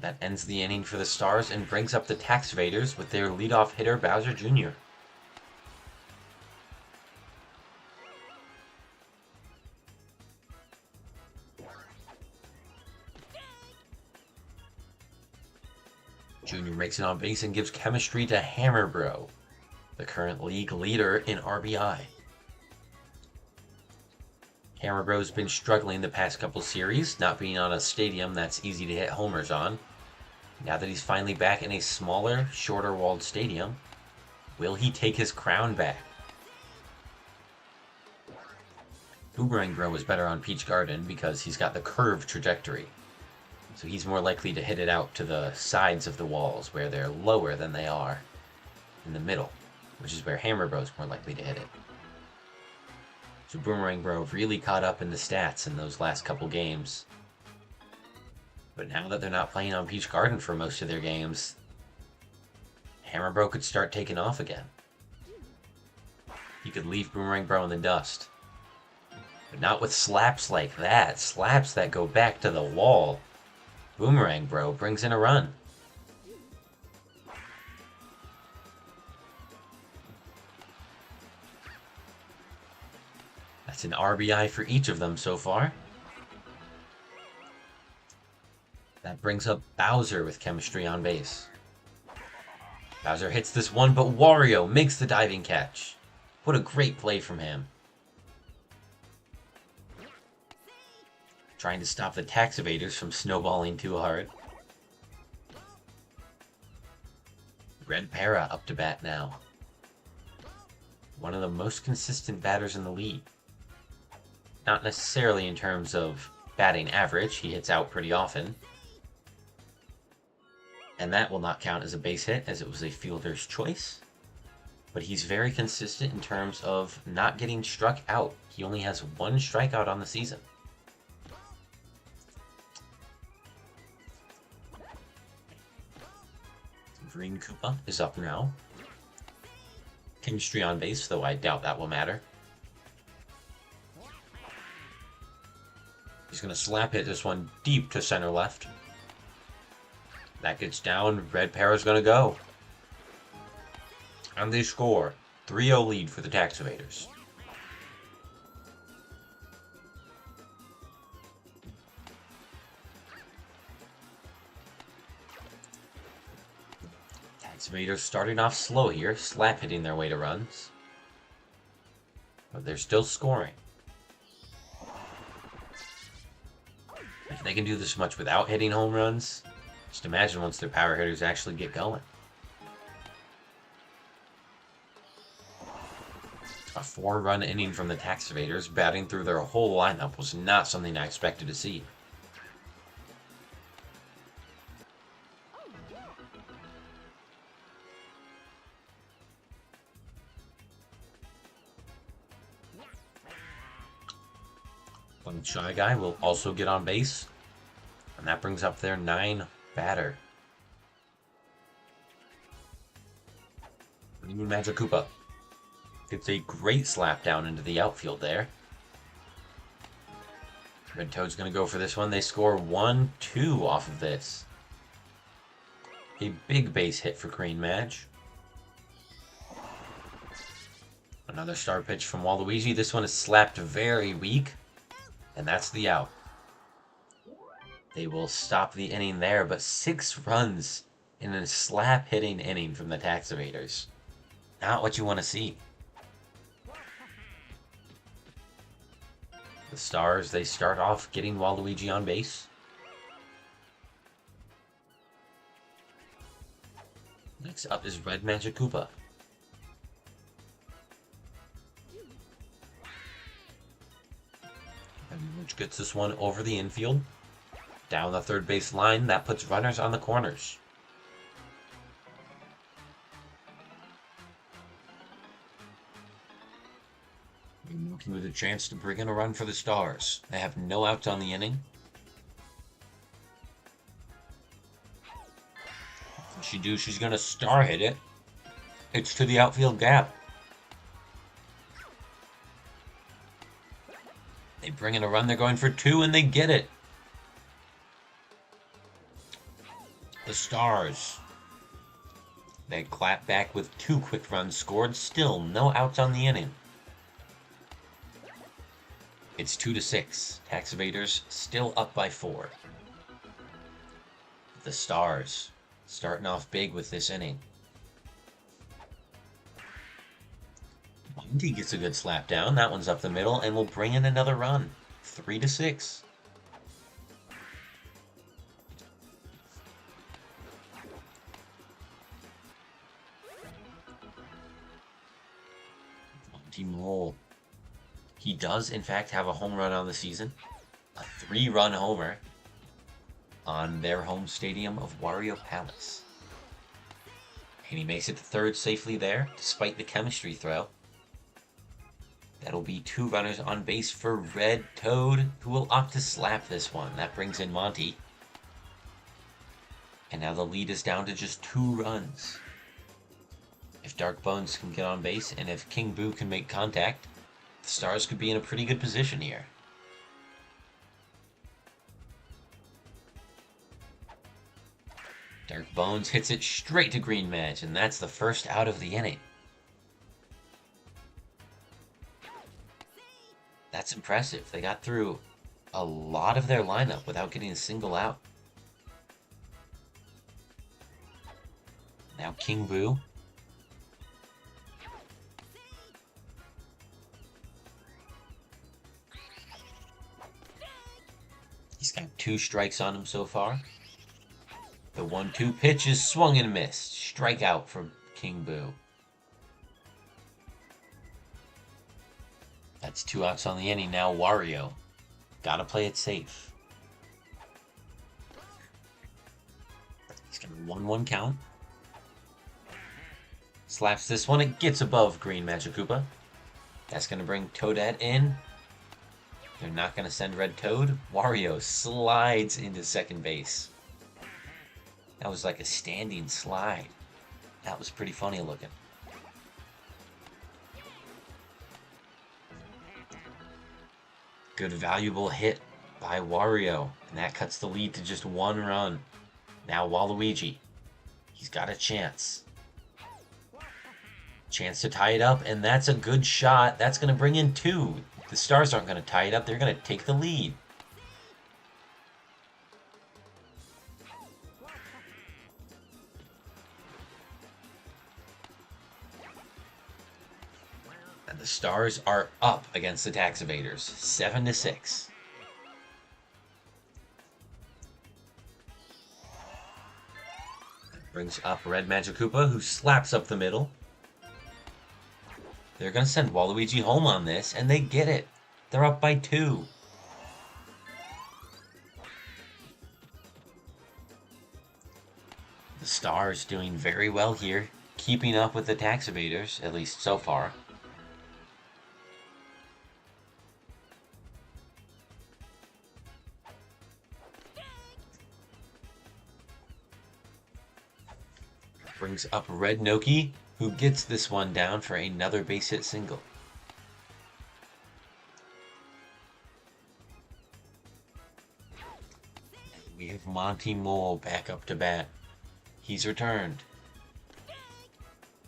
That ends the inning for the Stars and brings up the Taxivators with their leadoff hitter, Bowser Jr. Jr. makes it on base and gives chemistry to Hammer Bro, the current league leader in RBI. Hammer Bro's been struggling the past couple series, not being on a stadium that's easy to hit homers on. Now that he's finally back in a smaller, shorter-walled stadium, will he take his crown back? Boomerang Bro is better on Peach Garden because he's got the curved trajectory. So he's more likely to hit it out to the sides of the walls where they're lower than they are in the middle, which is where Hammer Bro's more likely to hit it. So Boomerang Bro really caught up in the stats in those last couple games. But now that they're not playing on Peach Garden for most of their games, Hammer Bro could start taking off again. You could leave Boomerang Bro in the dust. But not with slaps like that. Slaps that go back to the wall. Boomerang Bro brings in a run. That's an RBI for each of them so far. That brings up Bowser with chemistry on base. Bowser hits this one, but Wario makes the diving catch. What a great play from him. Trying to stop the Taxivators from snowballing too hard. Red Para up to bat now. One of the most consistent batters in the league. Not necessarily in terms of batting average, he hits out pretty often. And that will not count as a base hit, as it was a fielder's choice. But he's very consistent in terms of not getting struck out. He only has 1 strikeout on the season. Green Koopa is up now. Chemistry on base, though I doubt that will matter. He's going to slap hit this one deep to center left. That gets down. Red Para's going to go. And they score. 3-0 lead for the Taxivators. Taxivators starting off slow here, slap hitting their way to runs. But they're still scoring. If they can do this much without hitting home runs, just imagine once their power hitters actually get going. A 4-run inning from the Taxivators, batting through their whole lineup, was not something I expected to see. One Shy Guy will also get on base, and that brings up their 9 batter. Green Magic Koopa gets a great slap down into the outfield there. Red Toad's going to go for this one. They score 1-2 off of this. A big base hit for Green Madge. Another star pitch from Waluigi. This one is slapped very weak, and that's the out. They will stop the inning there, but 6 runs in a slap hitting inning from the Tax Evaders. Not what you want to see. The Stars, they start off getting Waluigi on base. Next up is Red Magic Koopa. Which gets this one over the infield. Down the third base line, that puts runners on the corners. Working with a chance to bring in a run for the Stars. They have no outs on the inning. She's going to star hit it. It's to the outfield gap. They bring in a run. They're going for 2, and they get it. The Stars, they clap back with 2 quick runs scored. Still no outs on the inning. It's 2-6. Tax Evaders still up by 4. The Stars starting off big with this inning. Monty gets a good slap down. That one's up the middle and will bring in another run. 3-6. Monty Mole. He does, in fact, have a home run on the season. A 3-run homer on their home stadium of Wario Palace. And he makes it to third safely there, despite the chemistry throw. That'll be 2 runners on base for Red Toad, who will opt to slap this one. That brings in Monty. And now the lead is down to just 2 runs. If Dark Bones can get on base, and if King Boo can make contact, the Stars could be in a pretty good position here. Dark Bones hits it straight to Green Madge, and that's the first out of the inning. That's impressive. They got through a lot of their lineup without getting a single out. Now King Boo. He's got 2 strikes on him so far. The 1-2 pitch is swung and missed. Strikeout for King Boo. That's 2 outs on the inning. Now Wario. Gotta play it safe. He's got a 1-1 count. Slaps this one. It gets above Green Magic Koopa. That's gonna bring Toadette in. They're not going to send Red Toad. Wario slides into second base. That was like a standing slide. That was pretty funny looking. Good valuable hit by Wario. And that cuts the lead to just 1 run. Now Waluigi. He's got a chance. Chance to tie it up, and that's a good shot. That's going to bring in 2. The Stars aren't going to tie it up. They're going to take the lead. And the Stars are up against the Tax Evaders, 7-6. Brings up Red Magic Koopa, who slaps up the middle. They're going to send Waluigi home on this, and they get it. They're up by 2. The Stars doing very well here, keeping up with the Tax Evaders, at least so far. Brings up Red Noki, who gets this one down for another base hit single. We have Monty Mole back up to bat. He's returned.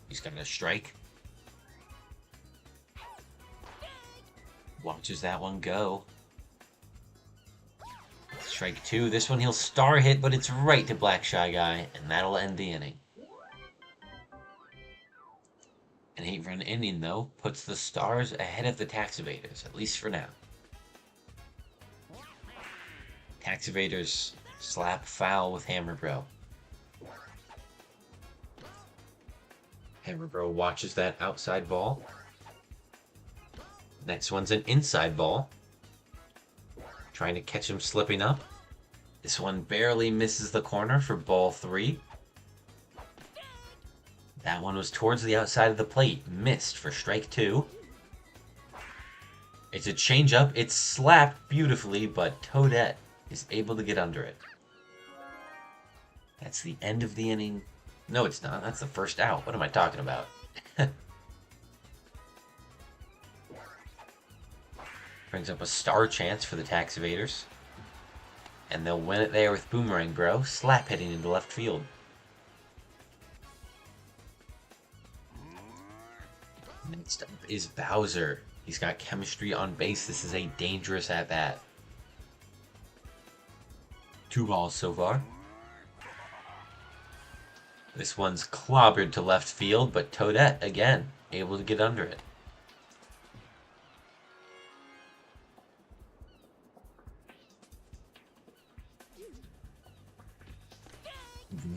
He's gonna strike. Watches that one go. Strike two. This one he'll star hit, but it's right to Black Shy Guy, and that'll end the inning. An 8-run inning, though, puts the Stars ahead of the Tax Evaders, at least for now. Tax Evaders slap foul with Hammer Bro. Hammer Bro watches that outside ball. Next one's an inside ball. Trying to catch him slipping up. This one barely misses the corner for ball 3. That one was towards the outside of the plate. Missed for strike 2. It's a changeup. It's slapped beautifully, but Toadette is able to get under it. That's the end of the inning. No, it's not. That's the first out. What am I talking about? Brings up a star chance for the Tax Evaders. And they'll win it there with Boomerang Bro, slap hitting into left field. Next up is Bowser. He's got chemistry on base. This is a dangerous at-bat. 2 balls so far. This one's clobbered to left field, but Toadette, again, able to get under it.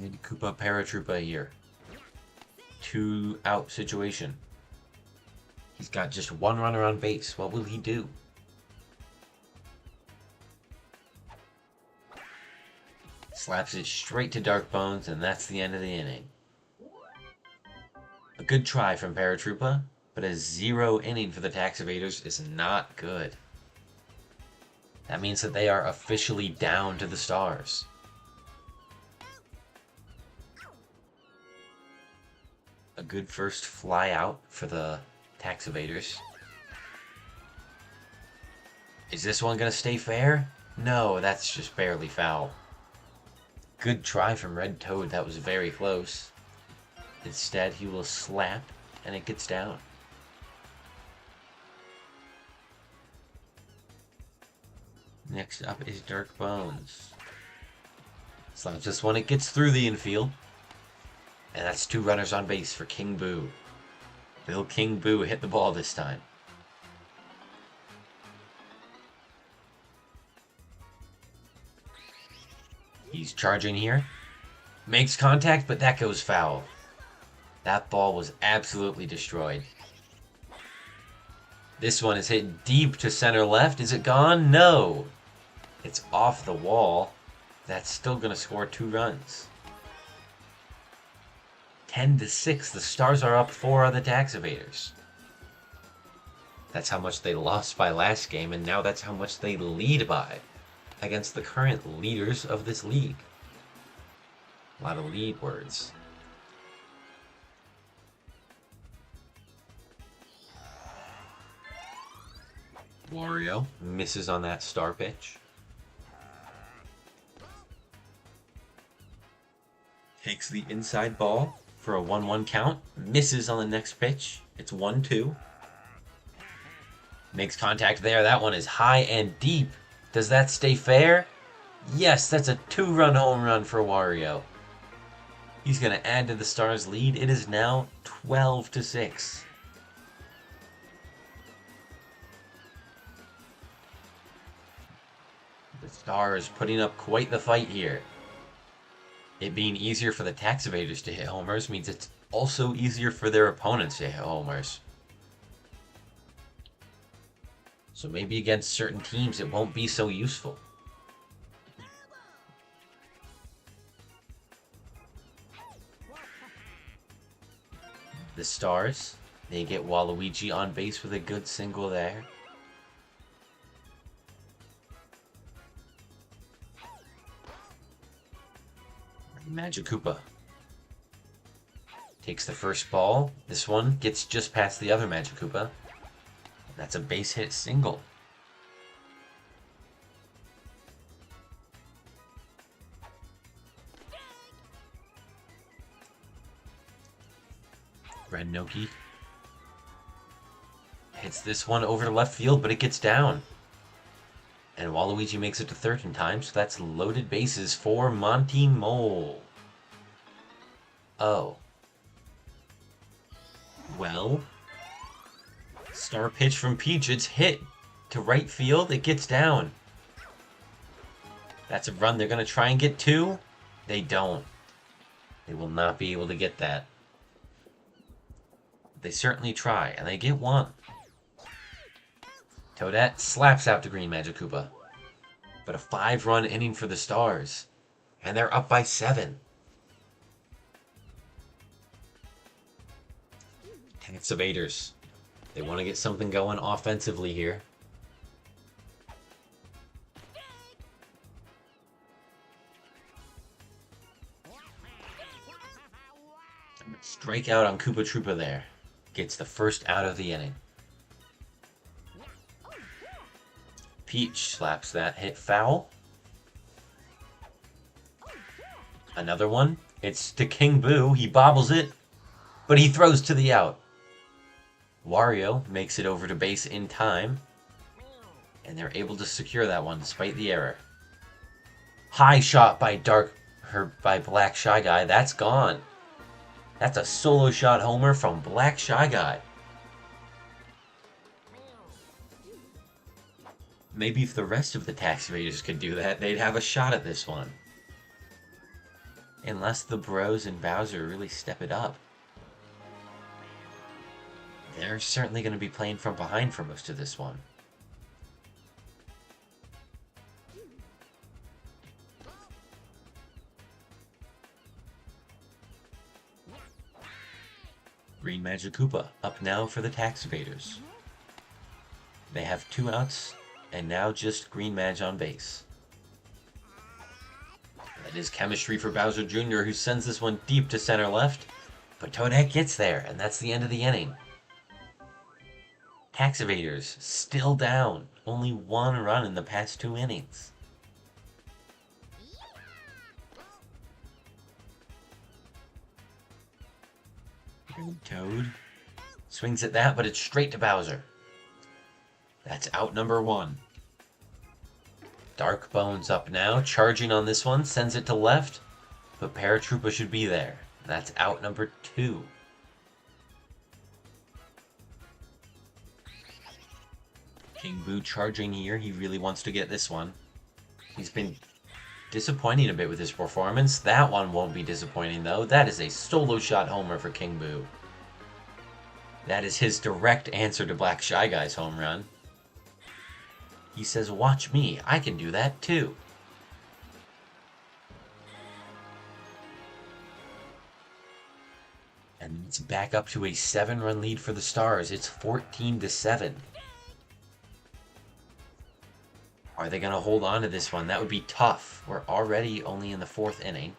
Good Koopa Paratroopa here. 2 out situation. He's got just 1 runner on base. What will he do? Slaps it straight to Dark Bones, and that's the end of the inning. A good try from Paratroopa, but a 0 inning for the Tax Evaders is not good. That means that they are officially down to the Stars. A good first fly out for the Tax Evaders. Is this one going to stay fair? No, that's just barely foul. Good try from Red Toad. That was very close. Instead, he will slap, and it gets down. Next up is Dark Bones. Slaps this one. It gets through the infield. And that's 2 runners on base for King Boo. Will King Boo hit the ball this time? He's charging here. Makes contact, but that goes foul. That ball was absolutely destroyed. This one is hit deep to center left. Is it gone? No. It's off the wall. That's still going to score 2 runs. 10-6. The Stars are up 4 on the Tax Evaders. That's how much they lost by last game, and now that's how much they lead by against the current leaders of this league. A lot of lead words. Wario misses on that star pitch. Takes the inside ball for a 1-1 count. Misses on the next pitch. It's 1-2. Makes contact there. That one is high and deep. Does that stay fair? Yes, that's a 2-run home run for Wario. He's going to add to the Stars' lead. It is now 12-6. The Stars putting up quite the fight here. It being easier for the Tax Evaders to hit homers means it's also easier for their opponents to hit homers. So maybe against certain teams it won't be so useful. The Stars, they get Waluigi on base with a good single there. Magic Koopa. Takes the first ball. This one gets just past the other Magic Koopa. That's a base hit single. Red Noki hits this one over to left field, but it gets down. And Waluigi makes it to third in time, so that's loaded bases for Monty Mole. Oh. Well, star pitch from Peach. It's hit to right field. It gets down. That's a run. They're going to try and get two. They don't. They will not be able to get that. They certainly try, and they get one. Toadette slaps out the green Magic Koopa. But a 5-run inning for the Stars. And they're up by 7. Tax Evaders. They want to get something going offensively here. Strikeout on Koopa Troopa there. Gets the first out of the inning. Peach slaps that hit foul. Another one. It's to King Boo. He bobbles it, but he throws to the out. Wario makes it over to base in time, and they're able to secure that one despite the error. High shot by Black Shy Guy. That's gone. That's a solo shot homer from Black Shy Guy. Maybe if the rest of the Tax Evaders could do that, they'd have a shot at this one. Unless the Bros and Bowser really step it up. They're certainly going to be playing from behind for most of this one. Green Magic Koopa up now for the Tax Evaders. They have 2 outs, and now just Green Mage on base. That is chemistry for Bowser Jr., who sends this one deep to center left, but Toadette gets there, and that's the end of the inning. Tax Evaders still down, only 1 run in the past 2 innings. Toad swings at that, but it's straight to Bowser. That's out number 1. Dark Bones up now, charging on this one, sends it to left, but Paratroopa should be there. That's out number 2. King Boo charging here, he really wants to get this one. He's been disappointing a bit with his performance. That one won't be disappointing though. That is a solo shot homer for King Boo. That is his direct answer to Black Shy Guy's home run. He says, watch me, I can do that too. And it's back up to a 7-run lead for the Stars. It's 14-7. Are they going to hold on to this one? That would be tough. We're already only in the 4th inning.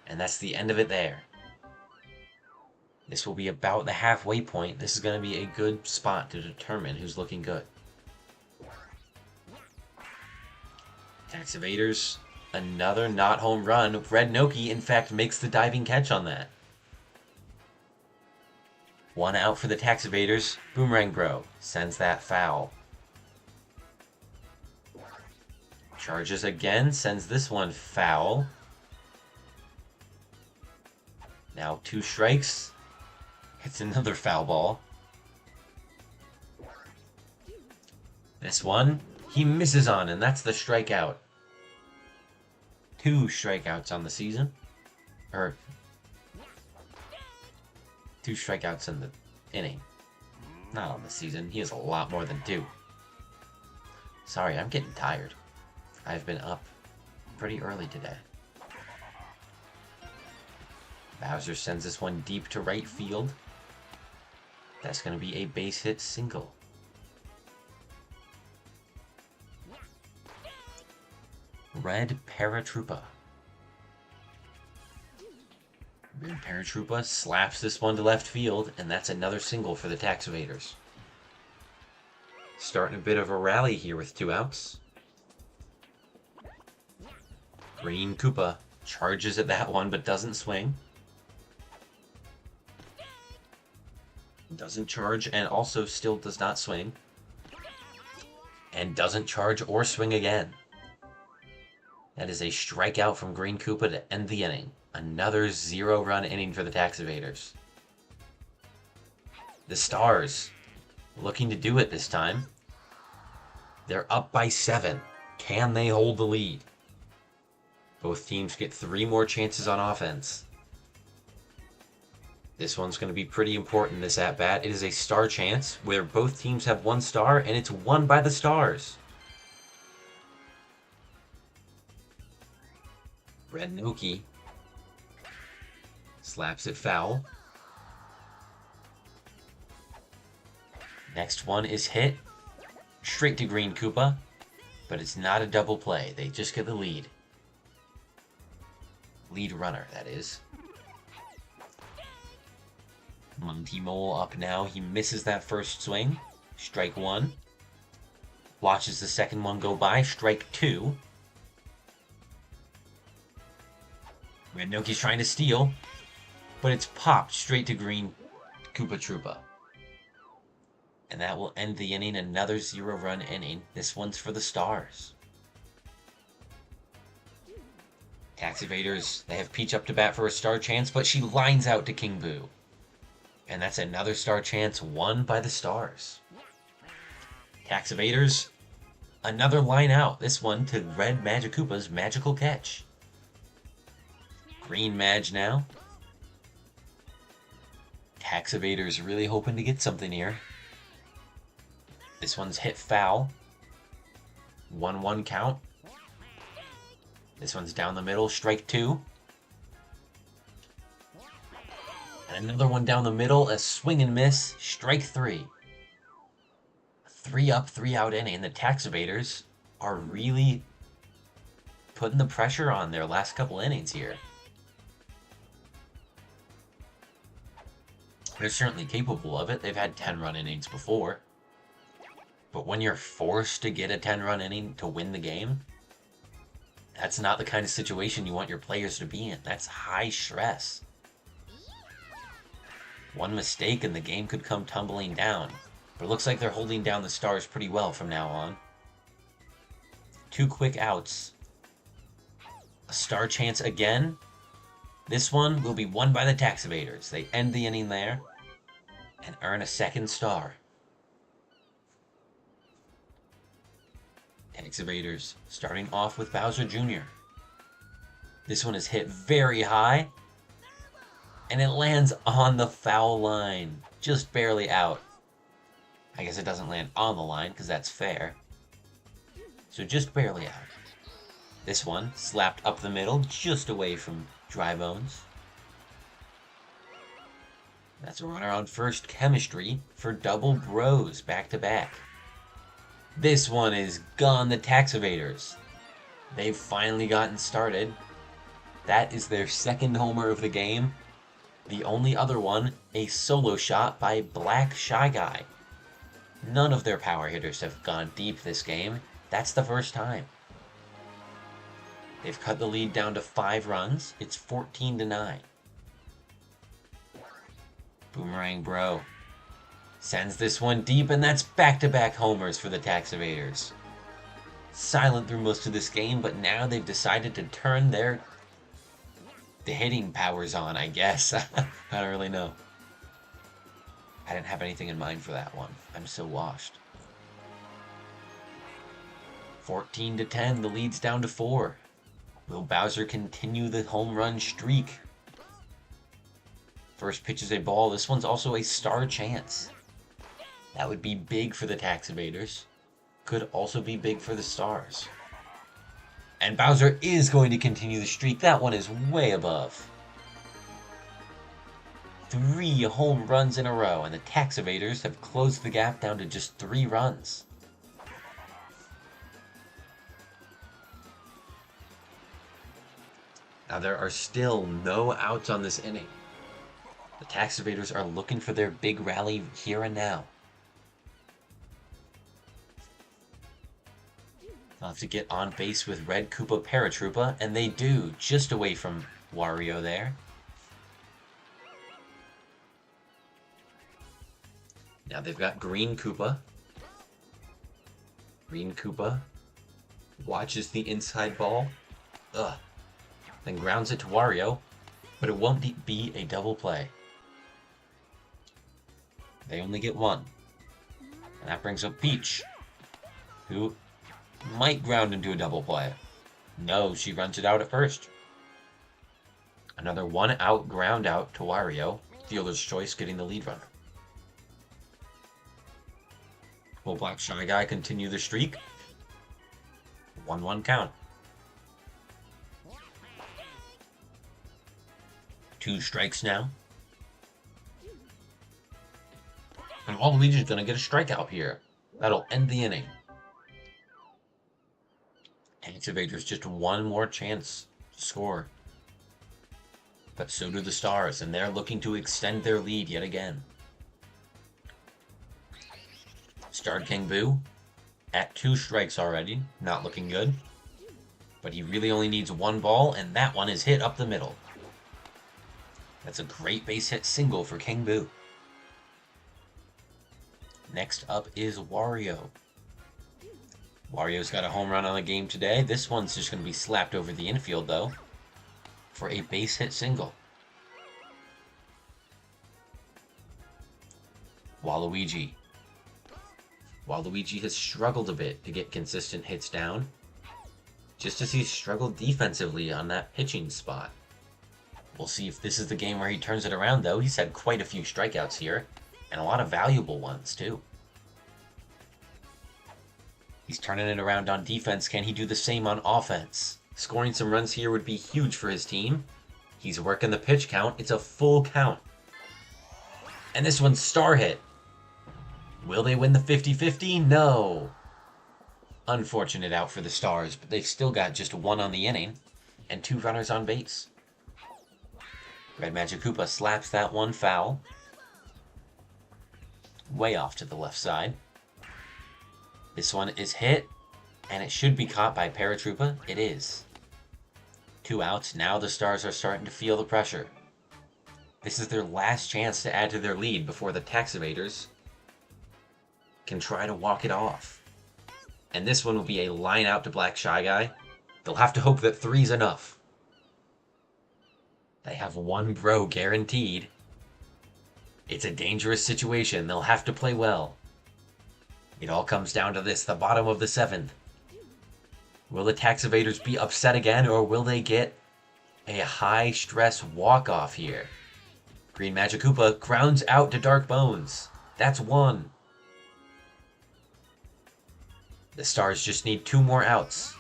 And that's the end of it there. This will be about the halfway point. This is going to be a good spot to determine who's looking good. Tax Evaders, another not home run. Red Noki, in fact, makes the diving catch on that. 1 out for the Tax Evaders. Boomerang Bro sends that foul. Charges again, sends this one foul. Now 2 strikes. Hits another foul ball. This one, he misses on, and that's the strikeout. 2 strikeouts on the season. Or 2 strikeouts in the inning. Not on the season. He has a lot more than 2. Sorry, I'm getting tired. I've been up pretty early today. Bowser sends this one deep to right field. That's going to be a base hit single. Red Paratroopa. Red Paratroopa slaps this one to left field, and that's another single for the Tax Evaders. Starting a bit of a rally here with 2 outs. Green Koopa charges at that one, but doesn't swing. Doesn't charge, and also still does not swing. And doesn't charge or swing again. That is a strikeout from Green Koopa to end the inning. Another 0-run inning for the Tax Evaders. The Stars looking to do it this time. They're up by 7. Can they hold the lead? Both teams get 3 more chances on offense. This one's going to be pretty important, this at-bat. It is a star chance where both teams have 1 star, and it's won by the Stars. Red Noki slaps it foul. Next one is hit straight to Green Koopa, but it's not a double play. They just get the lead. Lead runner, that is. Monty Mole up now. He misses that first swing. Strike 1. Watches the second one go by. Strike 2. Red Noki's trying to steal, but it's popped straight to Green Koopa Troopa. And that will end the inning. Another 0-run inning. This one's for the Stars. Tax Evaders, they have Peach up to bat for a star chance, but she lines out to King Boo. And that's another star chance won by the Stars. Tax Evaders, another line out. This one to Red Magikoopa's magical catch. Green Madge now. Tax Evaders really hoping to get something here. This one's hit foul. 1-1 count. This one's down the middle, strike 2. And another one down the middle, a swing and miss, strike 3. 3 up, 3 out inning. The Tax Evaders are really putting the pressure on their last couple innings here. They're certainly capable of it. They've had 10-run innings before. But when you're forced to get a 10-run inning to win the game, that's not the kind of situation you want your players to be in. That's high stress. One mistake and the game could come tumbling down. But it looks like they're holding down the Stars pretty well from now on. 2 quick outs. A star chance again. This one will be won by the Tax Evaders. They end the inning there and earn a 2nd star. Tax Evaders starting off with Bowser Jr. This one is hit very high, and it lands on the foul line, just barely out. I guess it doesn't land on the line because that's fair. So just barely out. This one slapped up the middle, just away from Dry Bones. That's a runner on first. Chemistry for Double Bros back to back. This one is gone, the Tax Evaders. They've finally gotten started. That is their 2nd homer of the game. The only other one, a solo shot by Black Shy Guy. None of their power hitters have gone deep this game. That's the first time. They've cut the lead down to 5 runs. It's 14-9. Boomerang Bro sends this one deep, and that's back-to-back homers for the Tax Evaders. Silent through most of this game, but now they've decided to turn the hitting powers on, I guess. I don't really know. I didn't have anything in mind for that one. I'm so washed. 14-10, the lead's down to 4. Will Bowser continue the home run streak? First pitch is a ball. This one's also a star chance. That would be big for the Tax Evaders. Could also be big for the Stars. And Bowser is going to continue the streak. That one is way above. 3 home runs in a row, and the Tax Evaders have closed the gap down to just 3 runs. Now there are still no outs on this inning. The tax evaders are looking for their big rally here and now. They'll have to get on base with Red Koopa Paratroopa, and they do, just away from Wario there. Now they've got Green Koopa. Green Koopa watches the inside ball. Then grounds it to Wario, but it won't be a double play. They only get one. And that brings up Peach, who might ground into a double play. No, she runs it out at first. Another 1 out ground out to Wario. Fielder's choice getting the lead runner. Will Black Shy Guy continue the streak? 1-1 count. 2 strikes now. And Waluigi's going to get a strikeout here. That'll end the inning. Tax Evaders just one more chance to score. But so do the Stars, and they're looking to extend their lead yet again. Star King Boo at 2 strikes already. Not looking good. But he really only needs 1 ball, and that one is hit up the middle. That's a great base hit single for King Boo. Next up is Wario. Wario's got a home run on the game today. This one's just going to be slapped over the infield, though, for a base hit single. Waluigi. Waluigi has struggled a bit to get consistent hits down, just as he's struggled defensively on that pitching spot. We'll see if this is the game where he turns it around, though. He's had quite a few strikeouts here, and a lot of valuable ones, too. He's turning it around on defense. Can he do the same on offense? Scoring some runs here would be huge for his team. He's working the pitch count. It's a full count. And this one's star hit. Will they win the 50-50? No. Unfortunate out for the Stars, but they've still got just 1 on the inning and 2 runners on base. Red Magic Koopa slaps that one foul. Way off to the left side. This one is hit, and it should be caught by Paratroopa. It is. 2 outs. Now the Stars are starting to feel the pressure. This is their last chance to add to their lead before the Tax Evaders can try to walk it off. And this one will be a line out to Black Shy Guy. They'll have to hope that 3's enough. They have 1 bro guaranteed. It's a dangerous situation. They'll have to play well. It all comes down to this, the bottom of the 7th. Will the Tax Evaders be upset again, or will they get a high-stress walk-off here? Green Magic Koopa grounds out to Dark Bones. That's 1. The Stars just need 2 more outs.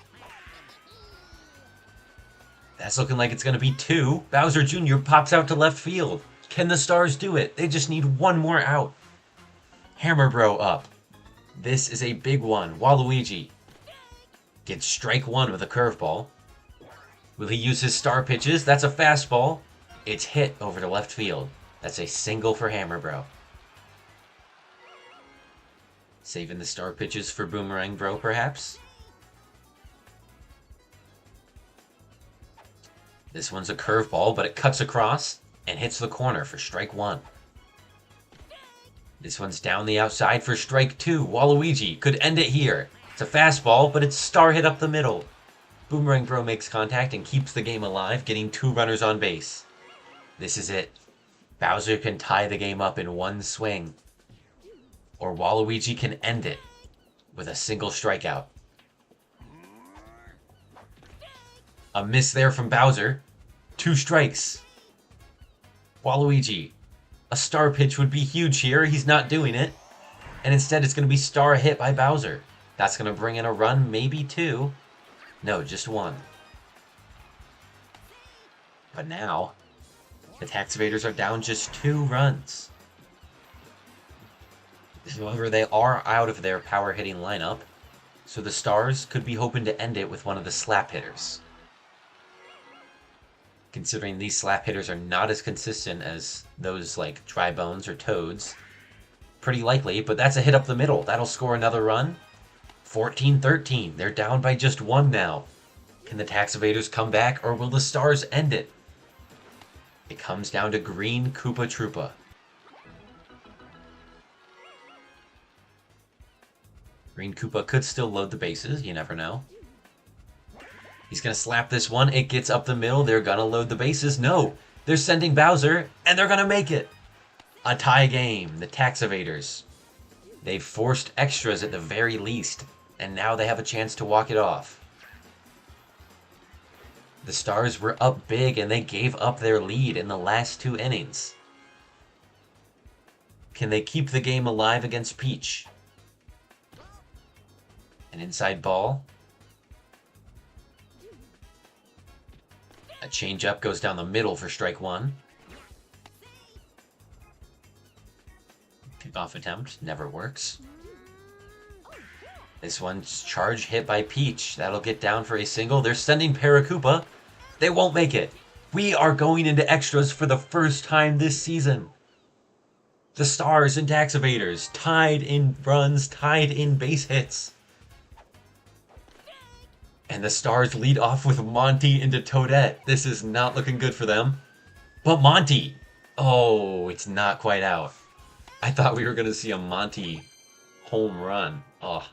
That's looking like it's going to be 2. Bowser Jr. pops out to left field. Can the Stars do it? They just need 1 more out. Hammer Bro up. This is a big one. Waluigi gets strike 1 with a curveball. Will he use his star pitches? That's a fastball. It's hit over to left field. That's a single for Hammer Bro. Saving the star pitches for Boomerang Bro, perhaps? This one's a curveball, but it cuts across and hits the corner for strike 1. This one's down the outside for strike 2. Waluigi could end it here. It's a fastball, but it's star hit up the middle. Boomerang Bro makes contact and keeps the game alive, getting 2 runners on base. This is it. Bowser can tie the game up in 1 swing. Or Waluigi can end it with a single strikeout. A miss there from Bowser. 2 strikes. Waluigi. A star pitch would be huge here. He's not doing it. And instead it's going to be star hit by Bowser. That's going to bring in a run, maybe 2. No, just 1. But now, the Tax Evaders are down just 2 runs. However, they are out of their power hitting lineup, so the Stars could be hoping to end it with one of the slap hitters. considering these slap hitters are not as consistent as those like Dry Bones or Toads. Pretty likely, but that's a hit up the middle. That'll score another run. 14-13. They're down by just one now. Can the Tax Evaders come back, or will the Stars end it? It comes down to Green Koopa Troopa. Green Koopa could still load the bases, you never know. He's going to slap this one. It gets up the middle. They're going to load the bases. No, they're sending Bowser, and they're going to make it. A tie game. The Tax Evaders. They've forced extras at the very least, and now they have a chance to walk it off. The Stars were up big, and they gave up their lead in the last 2 innings. Can they keep the game alive against Peach? An inside ball. A changeup goes down the middle for strike 1. Kickoff attempt never works. This one's charge hit by Peach. That'll get down for a single. They're sending Paracoopa. They won't make it. We are going into extras for the first time this season. The Stars and Tax Evaders tied in runs, tied in base hits. And the Stars lead off with Monty into Toadette. This is not looking good for them. But Monty! Oh, it's not quite out. I thought we were going to see a Monty home run. Oh.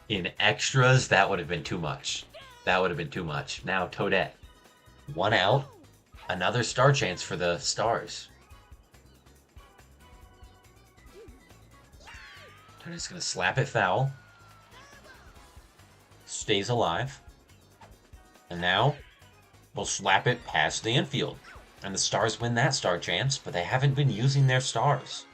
In extras, that would have been too much. That would have been too much. Now Toadette. 1 out. Another star chance for the Stars. Toadette's going to slap it foul. Stays alive. And now we'll slap it past the infield. And the Stars win that star chance, but they haven't been using their stars.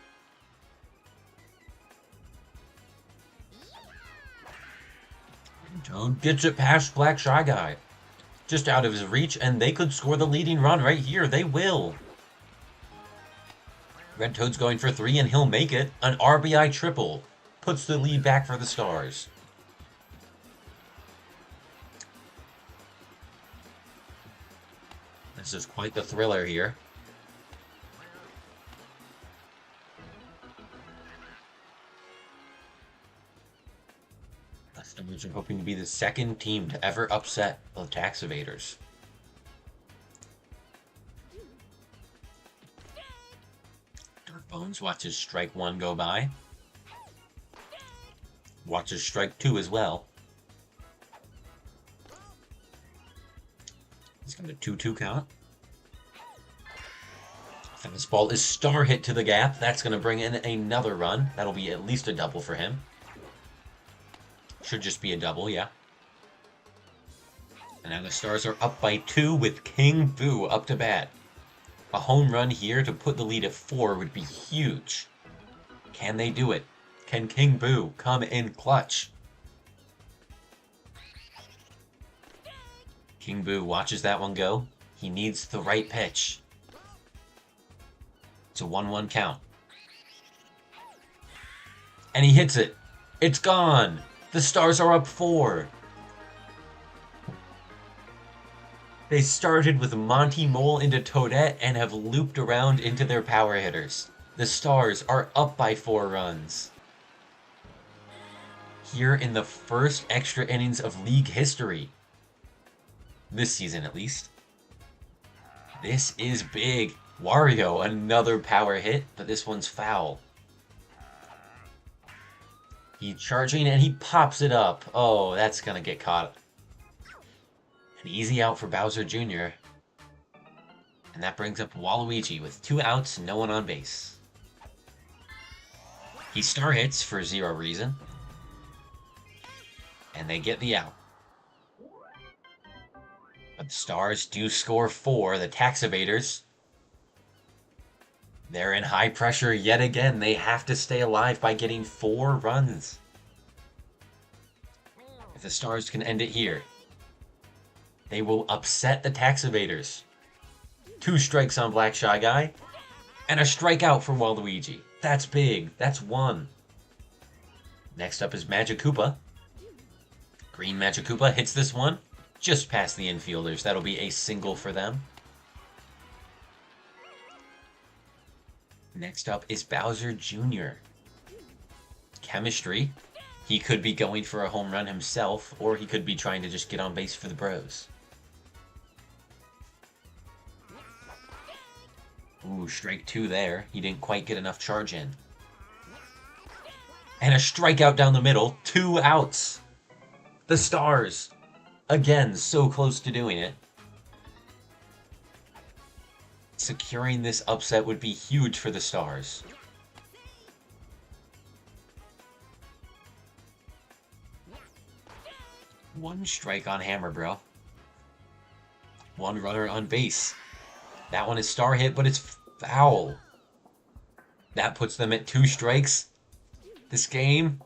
Toad gets it past Black Shy Guy. Just out of his reach, and they could score the leading run right here. They will. Red Toad's going for 3, and he'll make it. An RBI triple puts the lead back for the Stars. This is quite the thriller here. The Stars are hoping to be the second team to ever upset the Tax Evaders. Dark Bones watches strike 1 go by. Watches strike 2 as well. He's got a 2-2 count. Fastball is star hit to the gap. That's going to bring in another run. That'll be at least a double for him. Should just be a double, yeah. And now the Stars are up by 2 with King Boo up to bat. A home run here to put the lead at 4 would be huge. Can they do it? Can King Boo come in clutch? King Boo watches that one go. He needs the right pitch. It's a 1-1 count. And he hits it. It's gone. The Stars are up 4. They started with Monty Mole into Toadette and have looped around into their power hitters. The Stars are up by 4 runs. Here in the first extra innings of league history. This season, at least. This is big. Wario, another power hit, but this one's foul. He's charging and he pops it up. Oh, that's going to get caught. An easy out for Bowser Jr. And that brings up Waluigi with 2 outs, no one on base. He star hits for 0 reason. And they get the out. But the Stars do score 4. The Tax Evaders, they're in high pressure yet again. They have to stay alive by getting 4 runs. If the Stars can end it here, they will upset the Tax Evaders. 2 strikes on Black Shy Guy, and a strikeout for Waluigi. That's big. That's 1. Next up is Magic Koopa. Green Magic Koopa hits this one. just past the infielders. That'll be a single for them. Next up is Bowser Jr. Chemistry. He could be going for a home run himself, or he could be trying to just get on base for the bros. Ooh, strike 2 there. He didn't quite get enough charge in. And a strikeout down the middle. 2 outs. The Stars. Again, so close to doing it. Securing this upset would be huge for the Stars. One strike on Hammer, bro. One runner on base. That one is star hit, but it's foul. That puts them at 2 strikes. This game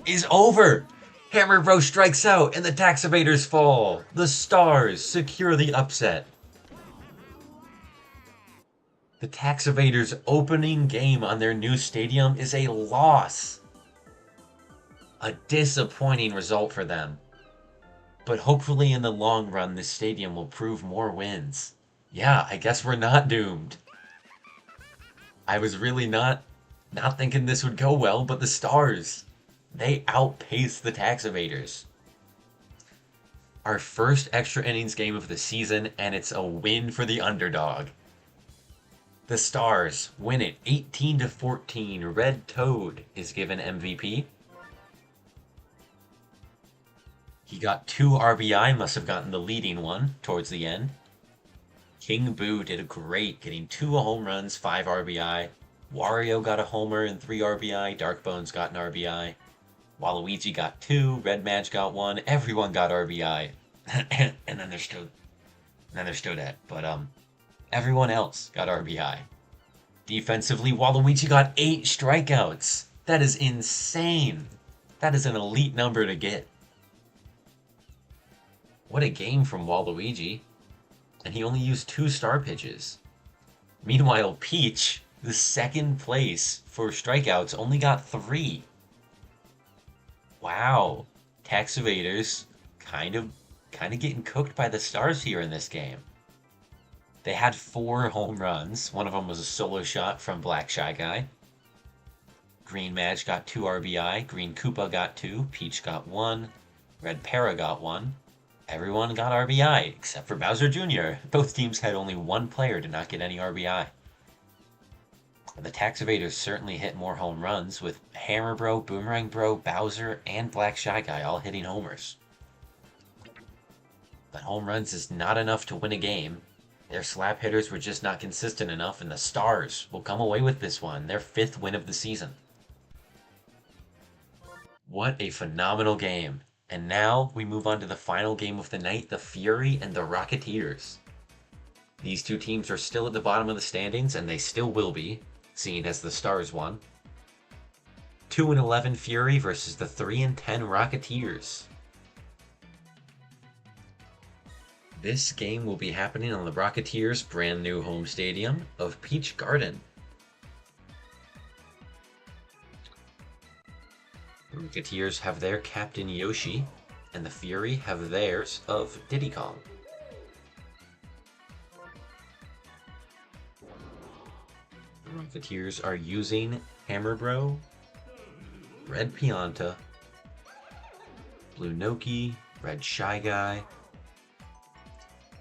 is over. Hammer Bro strikes out and the Tax Evaders fall. The Stars secure the upset. The Tax Evaders' opening game on their new stadium is a loss. A disappointing result for them. But hopefully in the long run, this stadium will prove more wins. Yeah, I guess we're not doomed. I was really not thinking this would go well, but the Stars, they outpaced the Tax Evaders. Our first extra innings game of the season, and it's a win for the underdog. The Stars win it 18-14. Red Toad is given MVP. He got 2 RBI, must have gotten the leading one towards the end. King Boo did great, getting 2 home runs, 5 RBI. Wario got a homer and 3 RBI. Dark Bones got an RBI. Waluigi got 2. Red Madge got 1. Everyone got RBI. and then there's Toadette. But everyone else got RBI. Defensively, Waluigi got 8 strikeouts. That is insane. That is an elite number to get. What a game from Waluigi. And he only used 2 star pitches. Meanwhile, Peach, the second place for strikeouts, only got 3. Wow. Tax Evaders kind of getting cooked by the Stars here in this game. They had 4 home runs. One of them was a solo shot from Black Shy Guy. Green Madge got 2 RBI. Green Koopa got 2. Peach got 1. Red Para got 1. Everyone got RBI, except for Bowser Jr. Both teams had only 1 player to not get any RBI. The Tax Evaders certainly hit more home runs, with Hammer Bro, Boomerang Bro, Bowser, and Black Shy Guy all hitting homers. But home runs is not enough to win a game. Their slap hitters were just not consistent enough, and the Stars will come away with this one, their 5th win of the season. What a phenomenal game. And now we move on to the final game of the night, the Fury and the Rocketeers. These 2 teams are still at the bottom of the standings, and they still will be, seeing as the Stars won. 2-11 Fury versus the 3-10 Rocketeers. This game will be happening on the Rocketeers' brand new home stadium of Peach Garden. The Rocketeers have their Captain Yoshi, and the Fury have theirs of Diddy Kong. The Rocketeers are using Hammer Bro, Red Pianta, Blue Noki, Red Shy Guy.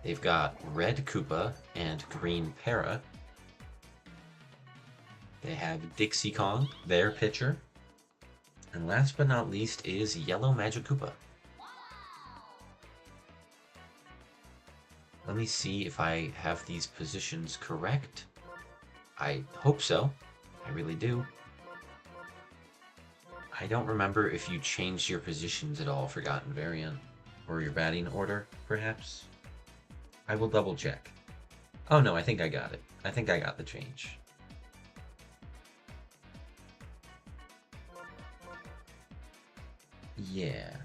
They've got Red Koopa and Green Para. They have Dixie Kong, their pitcher. And last but not least is Yellow Magic Koopa. Let me see if I have these positions correct. I hope so. I really do. I don't remember if you changed your positions at all, Forgotten Variant. Or your batting order, perhaps? I will double check. Oh no, I think I got it. I think I got the change. Yeah.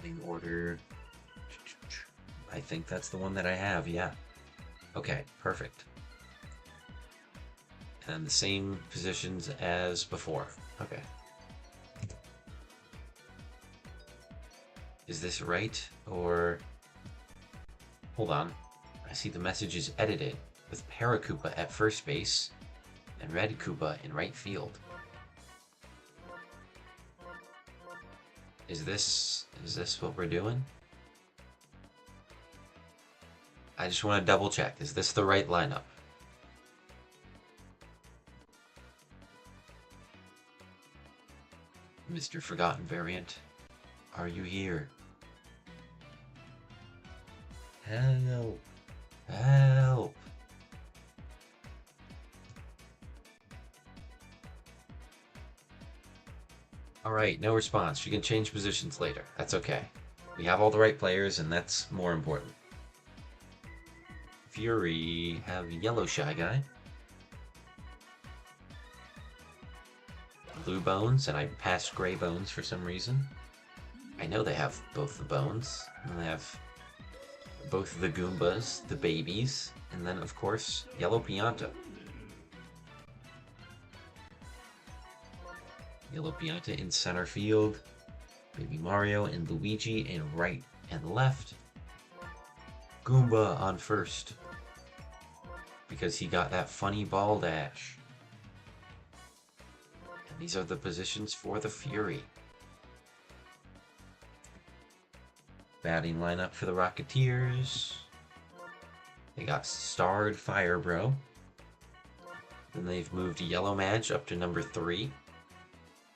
In order. I think that's the one that I have, yeah. Okay, perfect. And the same positions as before. Okay. Is this right? Or... Hold on. I see the message is edited, with Paracoopa at first base and Red Koopa in right field. Is this what we're doing? I just want to double check. Is this the right lineup? Mr. Forgotten Variant, are you here? Help! Help! Alright, no response. You can change positions later. That's okay. We have all the right players, and that's more important. Fury have Yellow Shy Guy. Blue Bones, and I passed Gray Bones for some reason. I know they have both the Bones, and they have both the Goombas, the babies, and then, of course, Yellow Pianta. Yellow Pianta in center field. Baby Mario and Luigi in right and left. Goomba on first, because he got that funny ball dash. And these are the positions for the Fury. Batting lineup for the Rocketeers. They got starred Fire Bro. Then they've moved Yellow Madge up to number 3.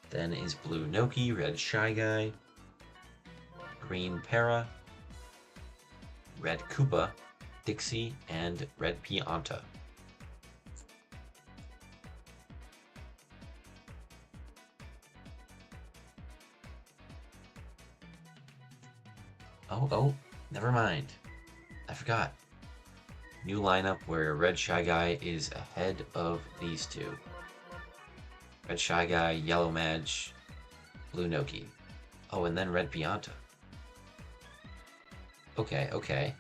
Then is Blue Noki, Red Shy Guy, Green Para, Red Koopa, Dixie, and Red Pianta. Oh, never mind. I forgot. New lineup where Red Shy Guy is ahead of these two. Red Shy Guy, Yellow Madge, Blue Noki. Oh, and then Red Pianta. Okay.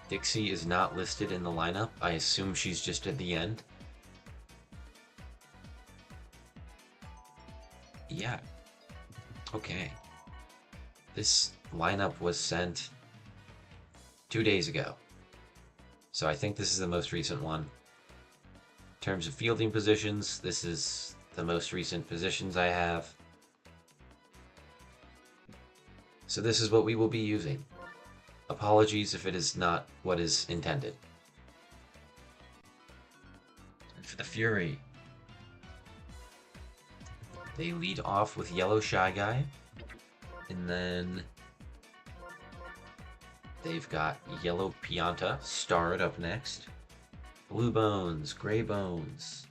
Dixie is not listed in the lineup. I assume she's just at the end. Yeah. Okay. This lineup was sent 2 days ago. So I think this is the most recent one. In terms of fielding positions, this is the most recent positions I have. So this is what we will be using. Apologies if it is not what is intended. And for the Fury, they lead off with Yellow Shy Guy, and then they've got Yellow Pianta starred up next, Blue Bones, Gray Bones,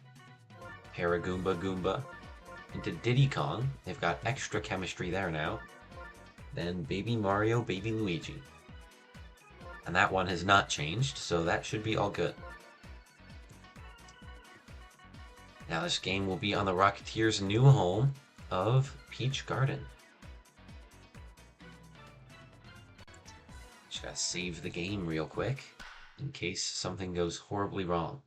Paragoomba Goomba, into Diddy Kong. They've got extra chemistry there now. Then Baby Mario, Baby Luigi. And that one has not changed, so that should be all good. Now this game will be on the Rocketeers' new home of Peach Garden. Just gotta save the game real quick in case something goes horribly wrong.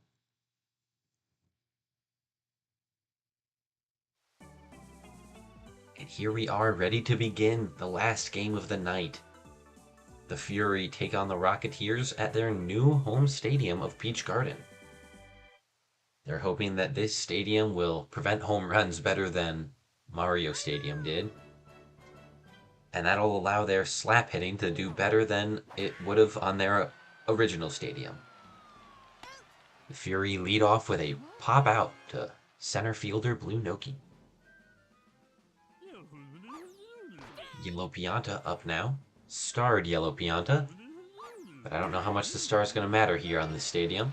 And here we are, ready to begin the last game of the night. The Fury take on the Rocketeers at their new home stadium of Peach Garden. They're hoping that this stadium will prevent home runs better than Mario Stadium did. And that'll allow their slap hitting to do better than it would have on their original stadium. The Fury lead off with a pop out to center fielder Blue Noki. Yellow Pianta up now. Starred Yellow Pianta. But I don't know how much the star is going to matter here on this stadium.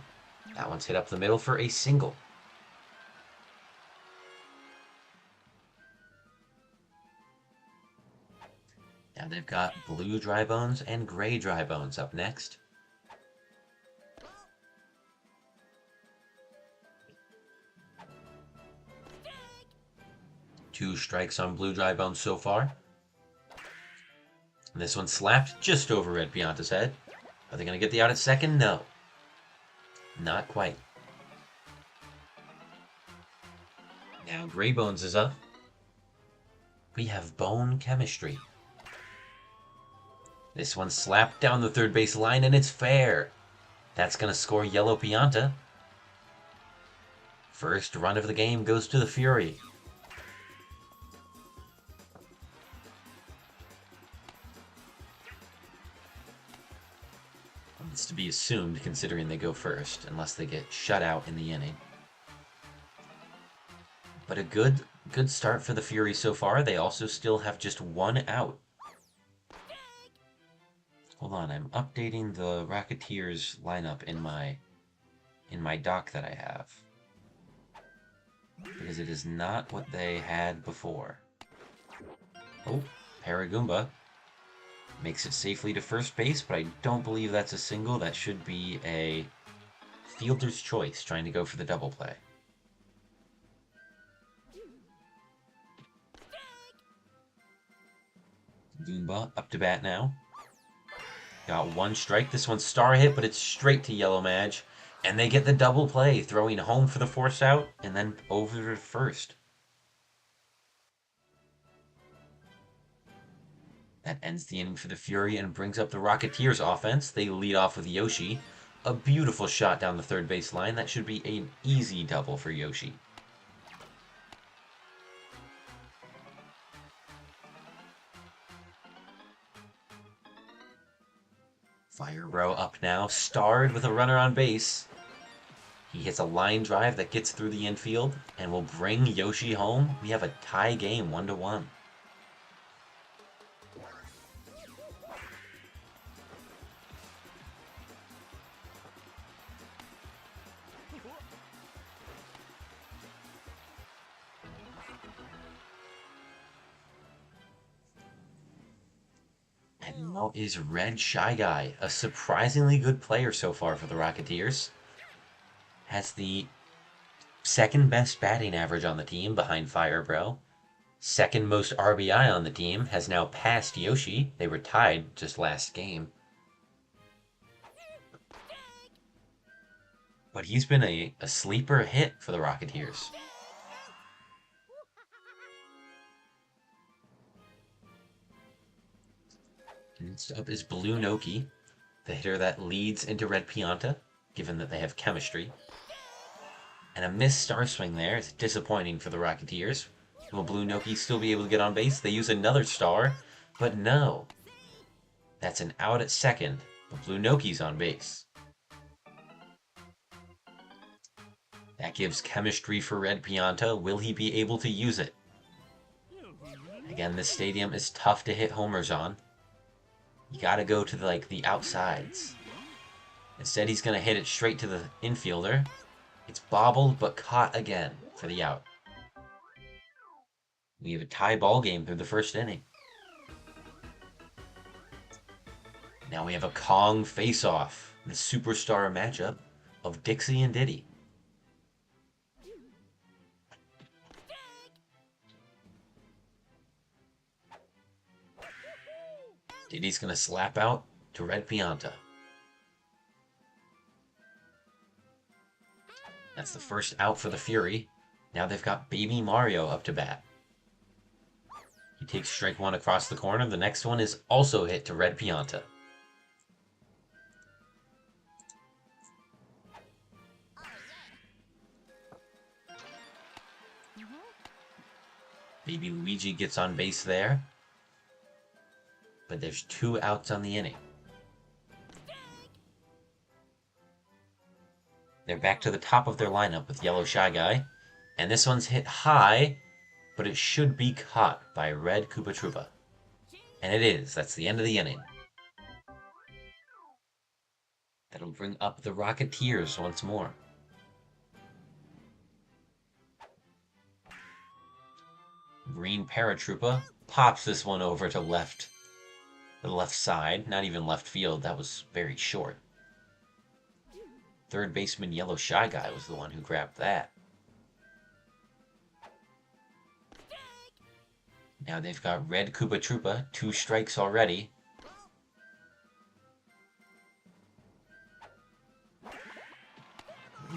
That one's hit up the middle for a single. Now they've got Blue Dry Bones and Gray Dry Bones up next. 2 strikes on blue dry bones so far. And this one slapped just over red Pianta's head. Are they going to get the out at second? No. Not quite. Now Gray Bones is up. We have Bone Chemistry. This one slapped down the third base line, and it's fair. That's going to score yellow Pianta. First run of the game goes to the Fury. It's to be assumed considering they go first, unless they get shut out in the inning. But a good start for the Fury so far. They also still have just 1 out. Hold on, I'm updating the Rocketeers lineup in my dock that I have. Because it is not what they had before. Oh, Paragoomba makes it safely to first base, but I don't believe that's a single. That should be a fielder's choice trying to go for the double play. Goomba up to bat now. Got 1 strike. This one's star hit, but it's straight to Yellow Madge. And they get the double play, throwing home for the force out, and then over to first. That ends the inning for the Fury and brings up the Rocketeers offense. They lead off with Yoshi. A beautiful shot down the third base line. That should be an easy double for Yoshi. Fire Bro up now, starred with a runner on base. He hits a line drive that gets through the infield and will bring Yoshi home. We have a tie game, 1-1. And now is Red Shy Guy, a surprisingly good player so far for the Rocketeers. Has the second best batting average on the team behind Fire Bro. Second most RBI on the team, has now passed Yoshi. They were tied just last game. But he's been a sleeper hit for the Rocketeers. Next up is Blue Noki, the hitter that leads into Red Pianta, given that they have chemistry. And a missed star swing there is disappointing for the Rocketeers. Will Blue Noki still be able to get on base? They use another star, but no. That's an out at second, but Blue Noki's on base. That gives chemistry for Red Pianta. Will he be able to use it? Again, this stadium is tough to hit homers on. You gotta go to the outsides. Instead, he's gonna hit it straight to the infielder. It's bobbled, but caught again for the out. We have a tie ball game through the first inning. Now we have a Kong face-off, the superstar matchup of Dixie and Diddy. Diddy's gonna slap out to Red Pianta. That's the first out for the Fury. Now they've got Baby Mario up to bat. He takes strike 1 across the corner. The next one is also hit to Red Pianta. Baby Luigi gets on base there. But there's 2 outs on the inning. They're back to the top of their lineup with Yellow Shy Guy. And this one's hit high, but it should be caught by Red Koopa Troopa. And it is. That's the end of the inning. That'll bring up the Rocketeers once more. Green Paratroopa pops this one over to the left side. Not even left field. That was very short. Third baseman Yellow Shy Guy was the one who grabbed that. Now they've got red Koopa Troopa, 2 strikes already.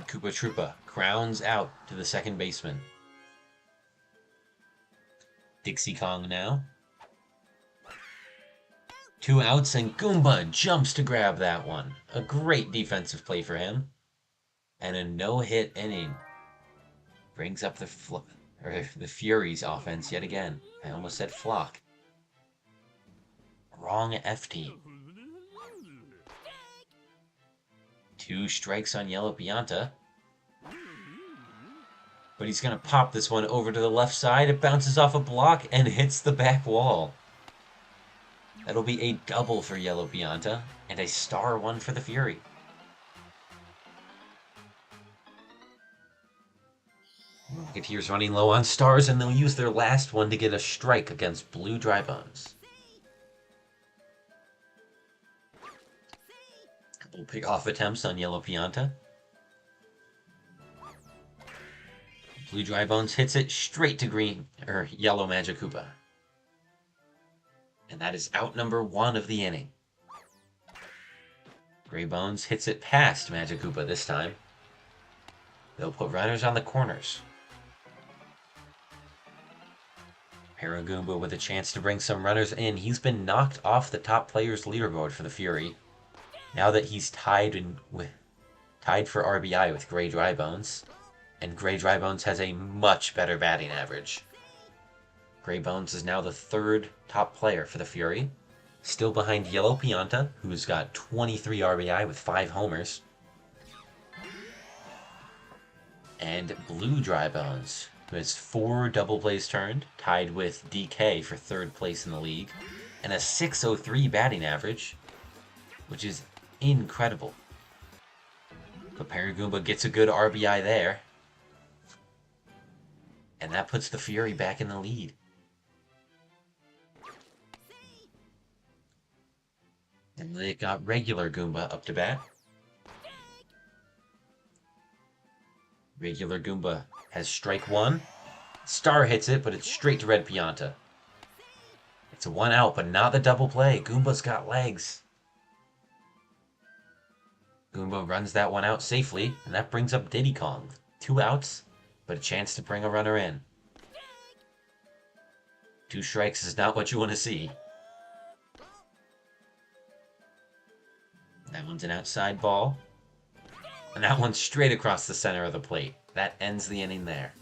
Koopa Troopa grounds out to the second baseman. Dixie Kong now. 2 outs, and Goomba jumps to grab that one. A great defensive play for him. And a no-hit inning. Brings up the Fury's offense yet again. I almost said flock. Wrong FT. 2 strikes on Yellow Pianta. But he's going to pop this one over to the left side. It bounces off a block and hits the back wall. That'll be a double for Yellow Pianta and a star 1 for the Fury. Rocketeers running low on stars, and they'll use their last one to get a strike against Blue Drybones. Couple pick-off attempts on Yellow Pianta. Blue Drybones hits it straight to Yellow Magic Koopa. And that is out number 1 of the inning. Gray Bones hits it past Magic Koopa this time. They'll put runners on the corners. Paragoomba with a chance to bring some runners in. He's been knocked off the top player's leaderboard for the Fury. Now that he's tied for RBI with Gray Drybones. And Gray Drybones has a much better batting average. Gray Bones is now the 3rd top player for the Fury. Still behind Yellow Pianta, who's got 23 RBI with 5 homers. And Blue Drybones, who has 4 double plays turned, tied with DK for 3rd place in the league, and a .603 batting average, which is incredible. But Paragoomba gets a good RBI there. And that puts the Fury back in the lead. And they got regular Goomba up to bat. Regular Goomba has strike 1. Star hits it, but it's straight to Red Pianta. It's a 1 out, but not the double play. Goomba's got legs. Goomba runs that 1 out safely, and that brings up Diddy Kong. 2 outs, but a chance to bring a runner in. 2 strikes is not what you want to see. That one's an outside ball. And that one's straight across the center of the plate. That ends the inning there.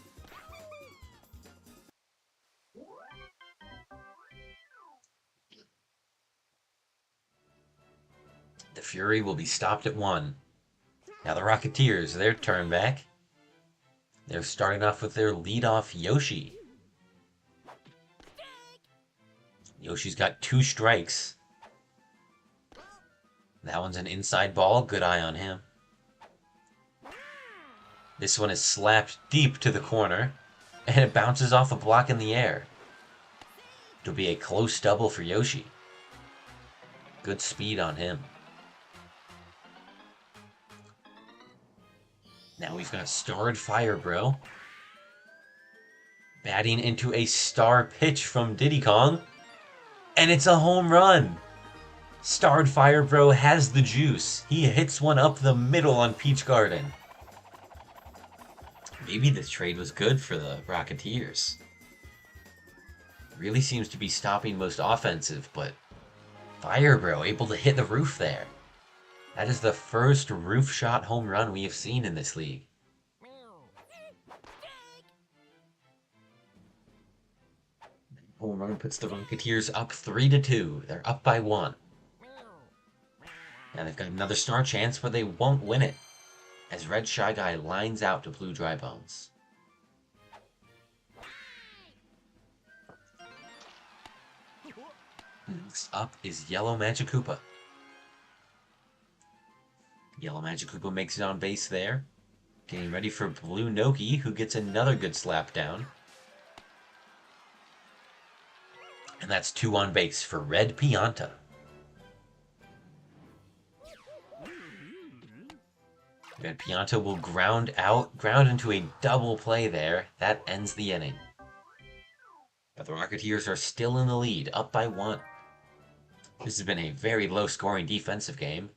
The Fury will be stopped at 1. Now the Rocketeers, their turn back. They're starting off with their leadoff Yoshi. Yoshi's got 2 strikes. That one's an inside ball. Good eye on him. This one is slapped deep to the corner, and it bounces off a block in the air. It'll be a close double for Yoshi. Good speed on him. Now we've got Starred Fire Bro batting into a star pitch from Diddy Kong, and it's a home run. Starred Fire Bro has the juice. He hits one up the middle on Peach Garden. Maybe this trade was good for the Rocketeers. Really seems to be stopping most offensive, but Fire Bro able to hit the roof there. That is the first roof shot home run we have seen in this league. Home run puts the Rocketeers up 3-2. They're up by 1. Now they've got another star chance, but they won't win it, as Red Shy Guy lines out to Blue Drybones. Next up is Yellow Magic Koopa. Yellow Magic Koopa makes it on base there. Getting ready for Blue Noki, who gets another good slap down. And that's 2 on base for Red Pianta. Red Pianta will ground into a double play there. That ends the inning. But the Rocketeers are still in the lead, up by 1. This has been a very low-scoring defensive game.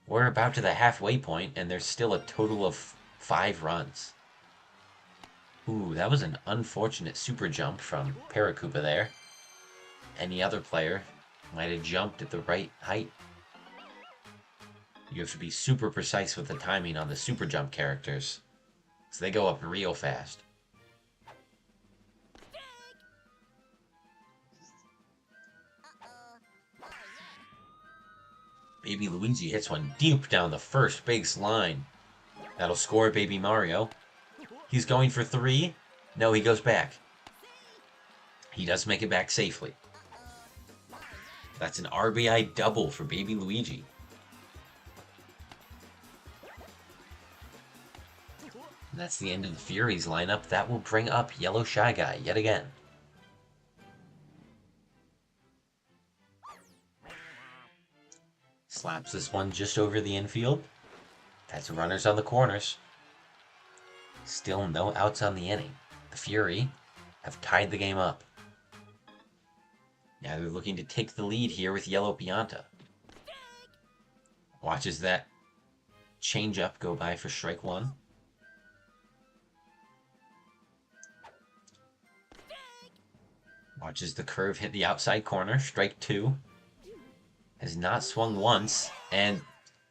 We're about to the halfway point, and there's still a total of 5 runs. Ooh, that was an unfortunate super jump from Paracupa there. Any other player might have jumped at the right height. You have to be super precise with the timing on the super jump characters, so they go up real fast. Baby Luigi hits one deep down the first base line. That'll score Baby Mario. He's going for 3. No, he goes back. He does make it back safely. That's an RBI double for Baby Luigi. And that's the end of the Furies lineup. That will bring up Yellow Shy Guy yet again. Slaps this one just over the infield. That's runners on the corners. Still no outs on the inning. The Fury have tied the game up. Now they're looking to take the lead here with Yellow Pianta. Watches that changeup go by for strike 1. Watches the curve hit the outside corner, strike 2. Has not swung once, and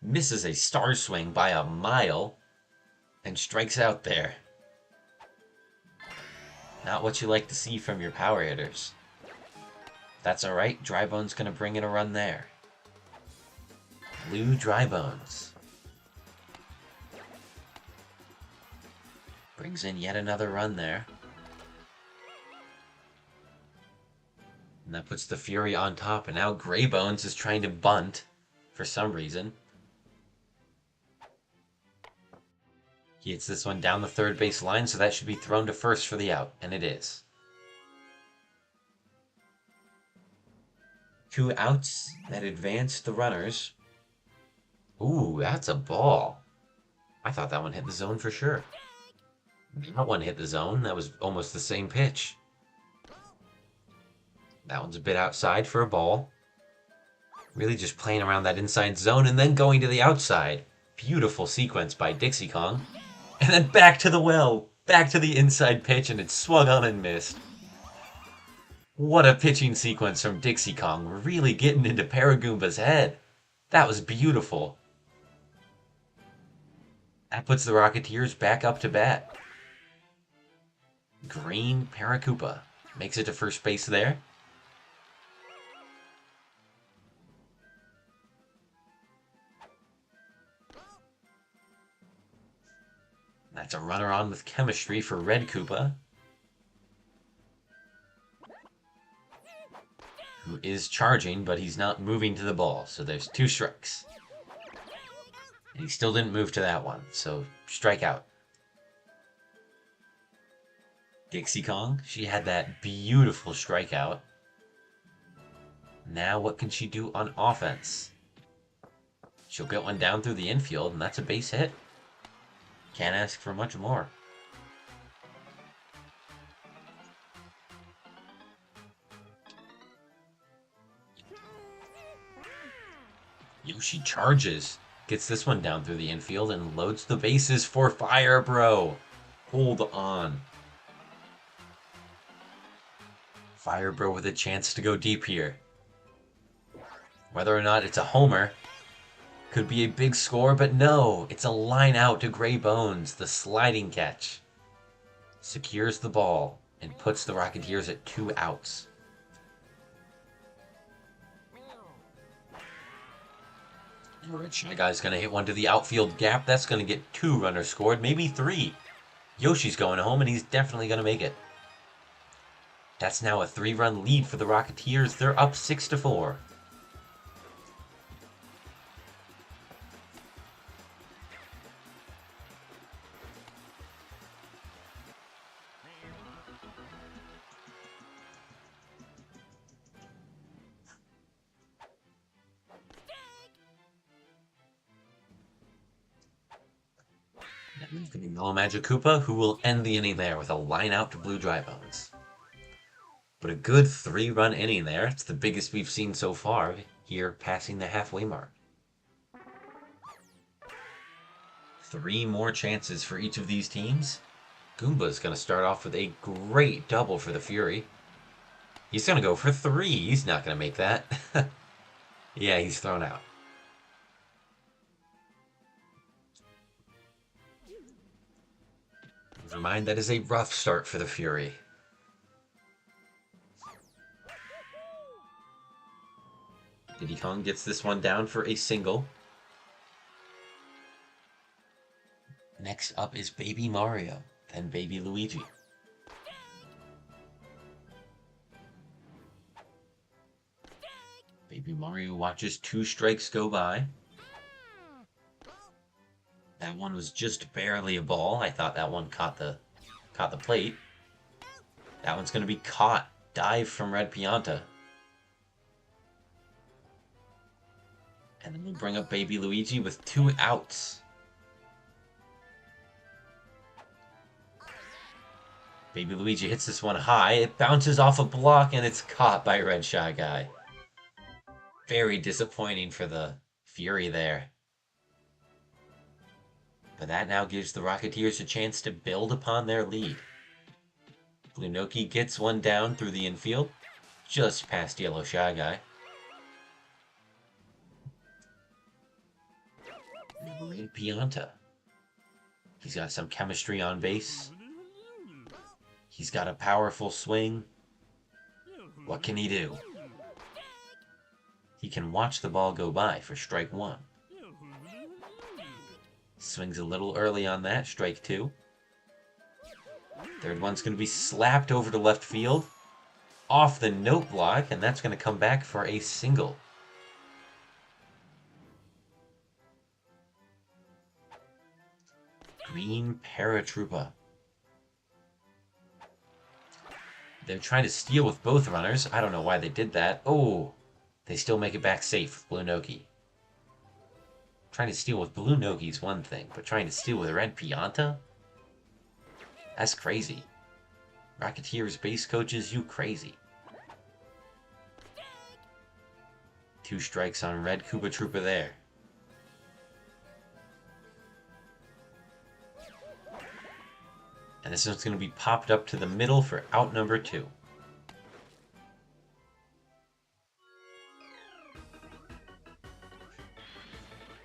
misses a star swing by a mile, and strikes out there. Not what you like to see from your power hitters. That's alright, Drybone's gonna bring in a run there. Blue Drybones brings in yet another run there. And that puts the Fury on top, and now Greybones is trying to bunt for some reason. He hits this one down the third base line, so that should be thrown to first for the out, and it is. 2 outs that advance the runners. Ooh, that's a ball. I thought that one hit the zone for sure. That one hit the zone. That was almost the same pitch. That one's a bit outside for a ball. Really just playing around that inside zone and then going to the outside. Beautiful sequence by Dixie Kong. And then back to the well. Back to the inside pitch, and it's swung on and missed. What a pitching sequence from Dixie Kong. We're really getting into Paragoomba's head. That was beautiful. That puts the Rocketeers back up to bat. Green Paracupa makes it to first base there. That's a runner on with chemistry for Red Koopa, who is charging, but he's not moving to the ball, so there's 2 strikes. And he still didn't move to that one, so strike out. Dixie Kong, she had that beautiful strikeout. Now what can she do on offense? She'll get one down through the infield, and that's a base hit. Can't ask for much more. Yoshi charges, gets this one down through the infield, and loads the bases for Fire Bro. Hold on. Fire Bro with a chance to go deep here. Whether or not it's a homer could be a big score, but no, it's a line out to Greybones. The sliding catch secures the ball and puts the Rocketeers at 2 outs. Red Shy Guy's going to hit one to the outfield gap. That's going to get 2 runners scored, maybe 3. Yoshi's going home, and he's definitely going to make it. That's now a 3-run lead for the Rocketeers. They're up 6-4. It's going to be Magic Koopa, who will end the inning there with a line out to Blue Drybones. But a good 3-run inning there. It's the biggest we've seen so far here, passing the halfway mark. 3 more chances for each of these teams. Goomba's going to start off with a great double for the Fury. He's going to go for 3. He's not going to make that. Yeah, he's thrown out. Never mind, that is a rough start for the Fury. Diddy Kong gets this one down for a single. Next up is Baby Mario, then Baby Luigi. Baby Mario watches 2 strikes go by. That one was just barely a ball. I thought that one caught the plate. That one's going to be caught. Dive from Red Pianta. And then we'll bring up Baby Luigi with 2 outs. Baby Luigi hits this one high. It bounces off a block and it's caught by Red Shy Guy. Very disappointing for the Fury there. But that now gives the Rocketeers a chance to build upon their lead. Blue Noki gets one down through the infield, just past Yellow Shy Guy. Red Pianta. He's got some chemistry on base. He's got a powerful swing. What can he do? He can watch the ball go by for strike 1. Swings a little early on that, strike 2. Third one's going to be slapped over to left field, off the note block, and that's going to come back for a single. Green Paratroopa. They're trying to steal with both runners. I don't know why they did that. Oh, they still make it back safe with Blue Noki. Trying to steal with Blue Noki is one thing, but trying to steal with Red Pianta? That's crazy. Rocketeers base coaches, you crazy. 2 strikes on Red Koopa Troopa there. And this one's going to be popped up to the middle for out number 2.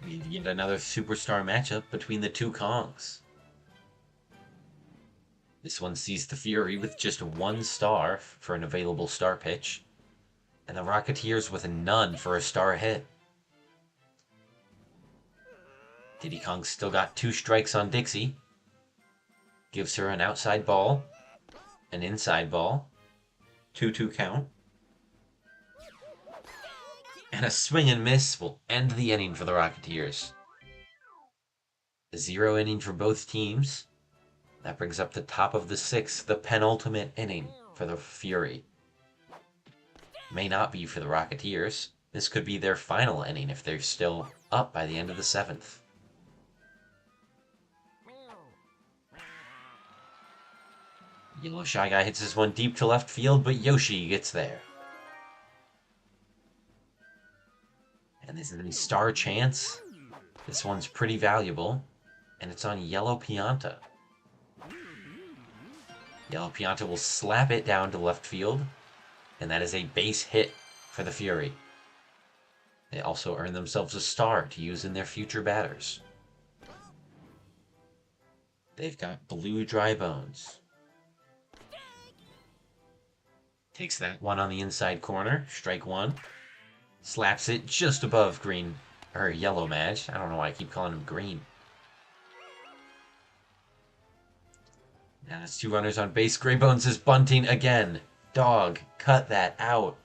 We have yet another superstar matchup between the 2 Kongs. This one sees the Fury with just 1 star for an available star pitch, and the Rocketeers with none for a star hit. Diddy Kong still got 2 strikes on Dixie. Gives her an outside ball, an inside ball, 2-2 count. And a swing and miss will end the inning for the Rocketeers. A 0 inning for both teams. That brings up the top of the 6th, the penultimate inning for the Fury. May not be for the Rocketeers. This could be their final inning if they're still up by the end of the 7th. Yellow Shy Guy hits this one deep to left field, but Yoshi gets there. And this is a star chance. This one's pretty valuable, and it's on Yellow Pianta. Yellow Pianta will slap it down to left field, and that is a base hit for the Fury. They also earn themselves a star to use in their future batters. They've got Blue Dry Bones. Takes that one on the inside corner, strike 1. Slaps it just above green, or Yellow Madge. I don't know why I keep calling him green. Now that's 2 runners on base. Gray Bones is bunting again. Dog, cut that out.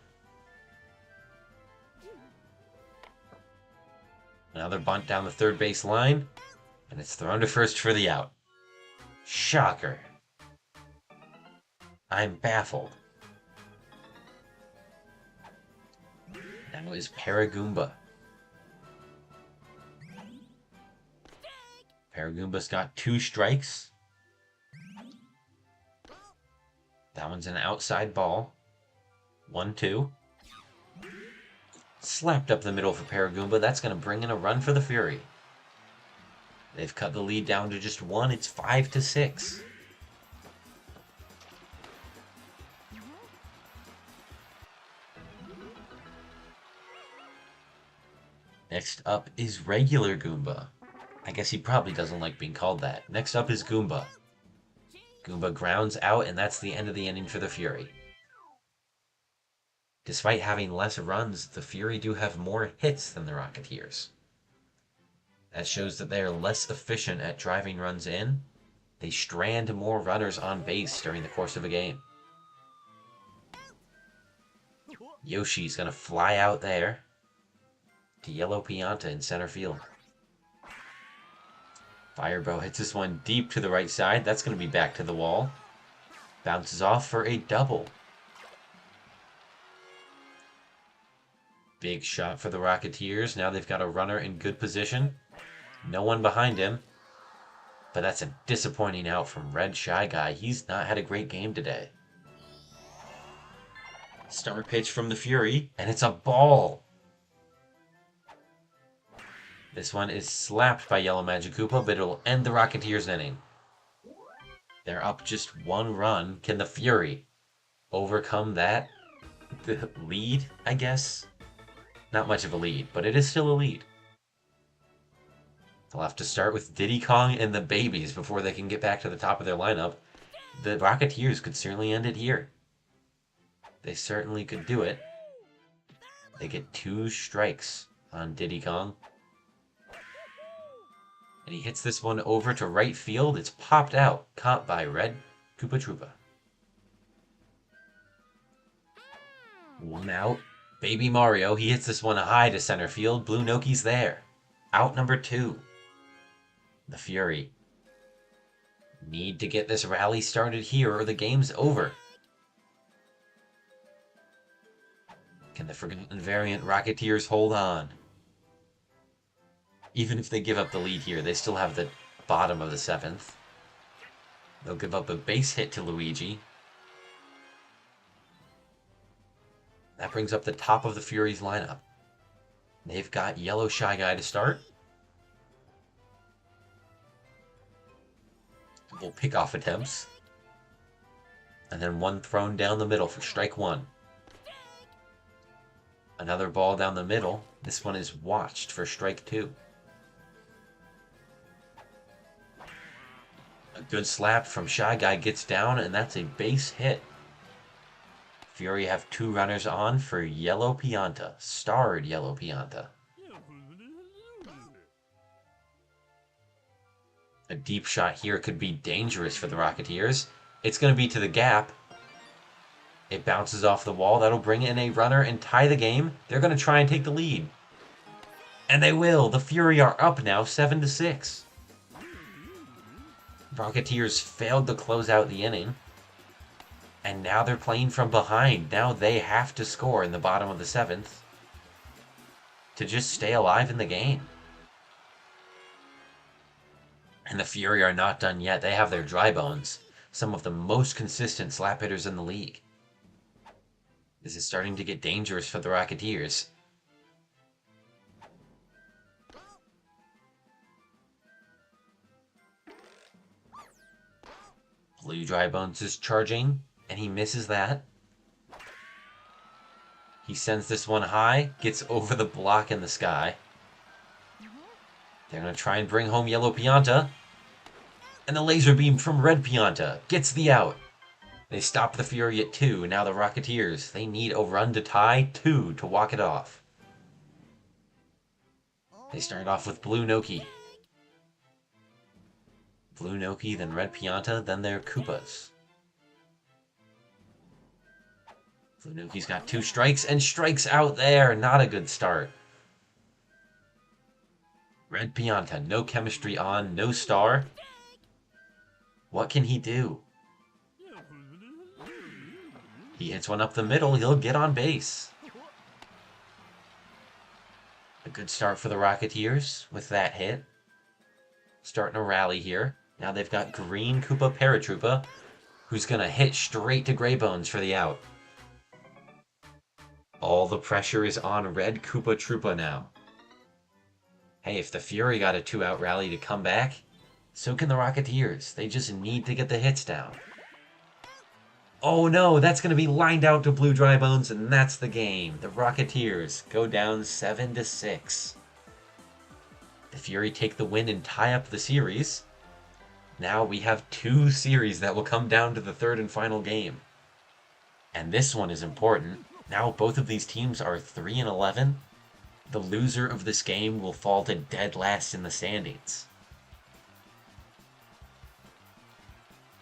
Another bunt down the third base line, and it's thrown to first for the out. Shocker. I'm baffled. Now is Paragoomba. Paragoomba's got 2 strikes. That one's an outside ball. 1-2. Slapped up the middle for Paragoomba. That's going to bring in a run for the Fury. They've cut the lead down to just 1. It's 5-6. Next up is regular Goomba. I guess he probably doesn't like being called that. Next up is Goomba. Goomba grounds out, and that's the end of the inning for the Fury. Despite having less runs, the Fury do have more hits than the Rocketeers. That shows that they are less efficient at driving runs in. They strand more runners on base during the course of a game. Yoshi's going to fly out there to Yellow Pianta in center field. Fireball hits this one deep to the right side. That's going to be back to the wall. Bounces off for a double. Big shot for the Rocketeers. Now they've got a runner in good position. No one behind him. But that's a disappointing out from Red Shy Guy. He's not had a great game today. Star pitch from the Fury, and it's a ball. This one is slapped by Yellow Magikoopa, but it'll end the Rocketeers' inning. They're up just 1 run. Can the Fury overcome that? The lead, I guess? Not much of a lead, but it is still a lead. They'll have to start with Diddy Kong and the Babies before they can get back to the top of their lineup. The Rocketeers could certainly end it here. They certainly could do it. They get 2 strikes on Diddy Kong. And he hits this one over to right field. It's popped out, caught by Red Koopa Troopa. 1 out. Baby Mario, he hits this one high to center field. Blue Noki's there. Out number 2. The Fury need to get this rally started here or the game's over. Can the Forgotten Variant Rocketeers hold on? Even if they give up the lead here, they still have the bottom of the 7th. They'll give up a base hit to Luigi. That brings up the top of the Fury's lineup. They've got Yellow Shy Guy to start. Couple pickoff attempts. And then one thrown down the middle for strike 1. Another ball down the middle. This one is watched for strike 2. A good slap from Shy Guy gets down, and that's a base hit. Fury have 2 runners on for Yellow Pianta, starred Yellow Pianta. A deep shot here could be dangerous for the Rocketeers. It's going to be to the gap. It bounces off the wall. That'll bring in a runner and tie the game. They're going to try and take the lead. And they will. The Fury are up now, 7-6. Rocketeers failed to close out the inning. And now they're playing from behind. Now they have to score in the bottom of the 7th to just stay alive in the game. And the Fury are not done yet. They have their dry bones. Some of the most consistent slap hitters in the league. This is starting to get dangerous for the Rocketeers. Blue Dry Bones is charging, and he misses that. He sends this one high, gets over the block in the sky. They're going to try and bring home Yellow Pianta. And the laser beam from Red Pianta gets the out. They stop the Fury at 2. Now the Rocketeers, they need a run to tie 2 to walk it off. They start off with Blue Noki. Blue Noki, then Red Pianta, then their Koopas. Blue Noki's got 2 strikes and strikes out there. Not a good start. Red Pianta, no chemistry on, no star. What can he do? He hits one up the middle. He'll get on base. A good start for the Rocketeers with that hit. Starting a rally here. Now they've got Green Koopa Paratroopa, who's going to hit straight to Gray Bones for the out. All the pressure is on Red Koopa Troopa now. Hey, if the Fury got a 2-out rally to come back, so can the Rocketeers. They just need to get the hits down. Oh no, that's going to be lined out to Blue Dry Bones, and that's the game. The Rocketeers go down 7-6. The Fury take the win and tie up the series. Now we have 2 series that will come down to the third and final game. And this one is important. Now both of these teams are 3-11. The loser of this game will fall to dead last in the standings.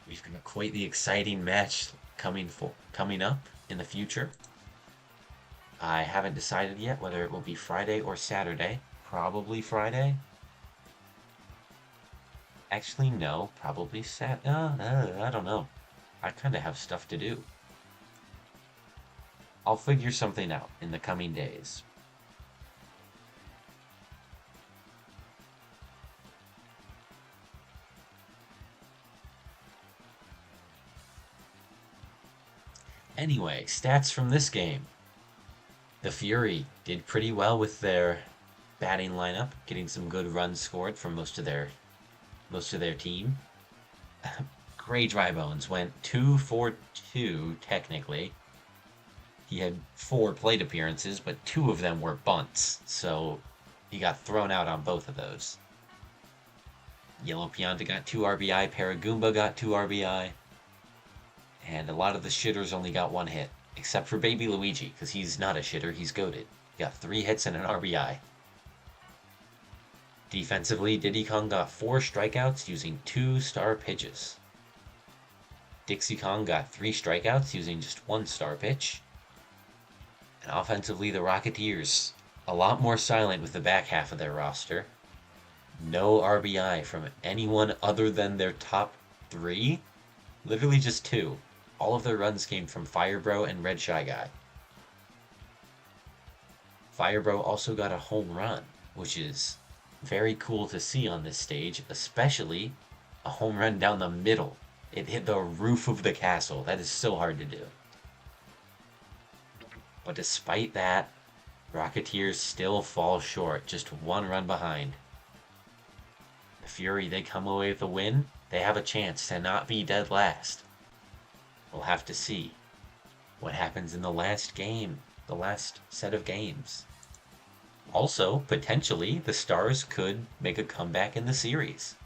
We've got quite the exciting match coming up in the future. I haven't decided yet whether it will be Friday or Saturday. Probably Friday. Actually, no. Probably I don't know. I kind of have stuff to do. I'll figure something out in the coming days. Anyway, stats from this game. The Fury did pretty well with their batting lineup, getting some good runs scored from most of their team. Gray Drybones went 2-for-2 technically. He had 4 plate appearances, but 2 of them were bunts, so he got thrown out on both of those. Yellow Pianta got 2 RBI, Paragoomba got 2 RBI, and a lot of the shitters only got 1 hit, except for Baby Luigi, because he's not a shitter, he's goated. He got 3 hits and an RBI. Defensively, Diddy Kong got 4 strikeouts using 2 star pitches. Dixie Kong got 3 strikeouts using just 1 star pitch. And offensively, the Rocketeers, a lot more silent with the back half of their roster. No RBI from anyone other than their top 3. Literally just 2. All of their runs came from Firebro and Red Shy Guy. Firebro also got a home run, which is very cool to see on this stage, especially a home run down the middle. It hit the roof of the castle. That is so hard to do. But despite that, Rocketeers still fall short, just 1 run behind. The Fury, they come away with a win. They have a chance to not be dead last. We'll have to see what happens in the last game, the last set of games. Also, potentially, the Stars could make a comeback in the series.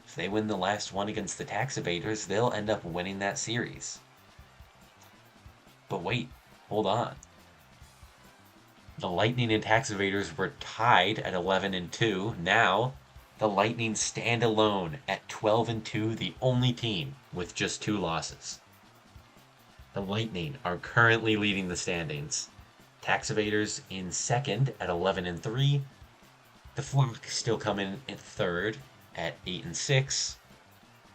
If they win the last one against the Tax Evaders, they'll end up winning that series. But wait, hold on. The Lightning and Tax Evaders were tied at 11-2. Now, the Lightning stand alone at 12-2, the only team with just 2 losses. The Lightning are currently leading the standings. Tax Evaders in second at 11-3. The Flock still come in at third at 8-6.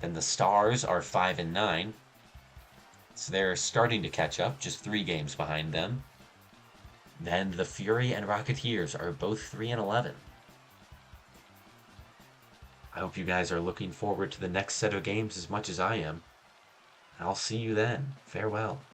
Then the Stars are 5-9. So they're starting to catch up, just 3 games behind them. Then the Fury and Rocketeers are both 3-11. I hope you guys are looking forward to the next set of games as much as I am. I'll see you then. Farewell.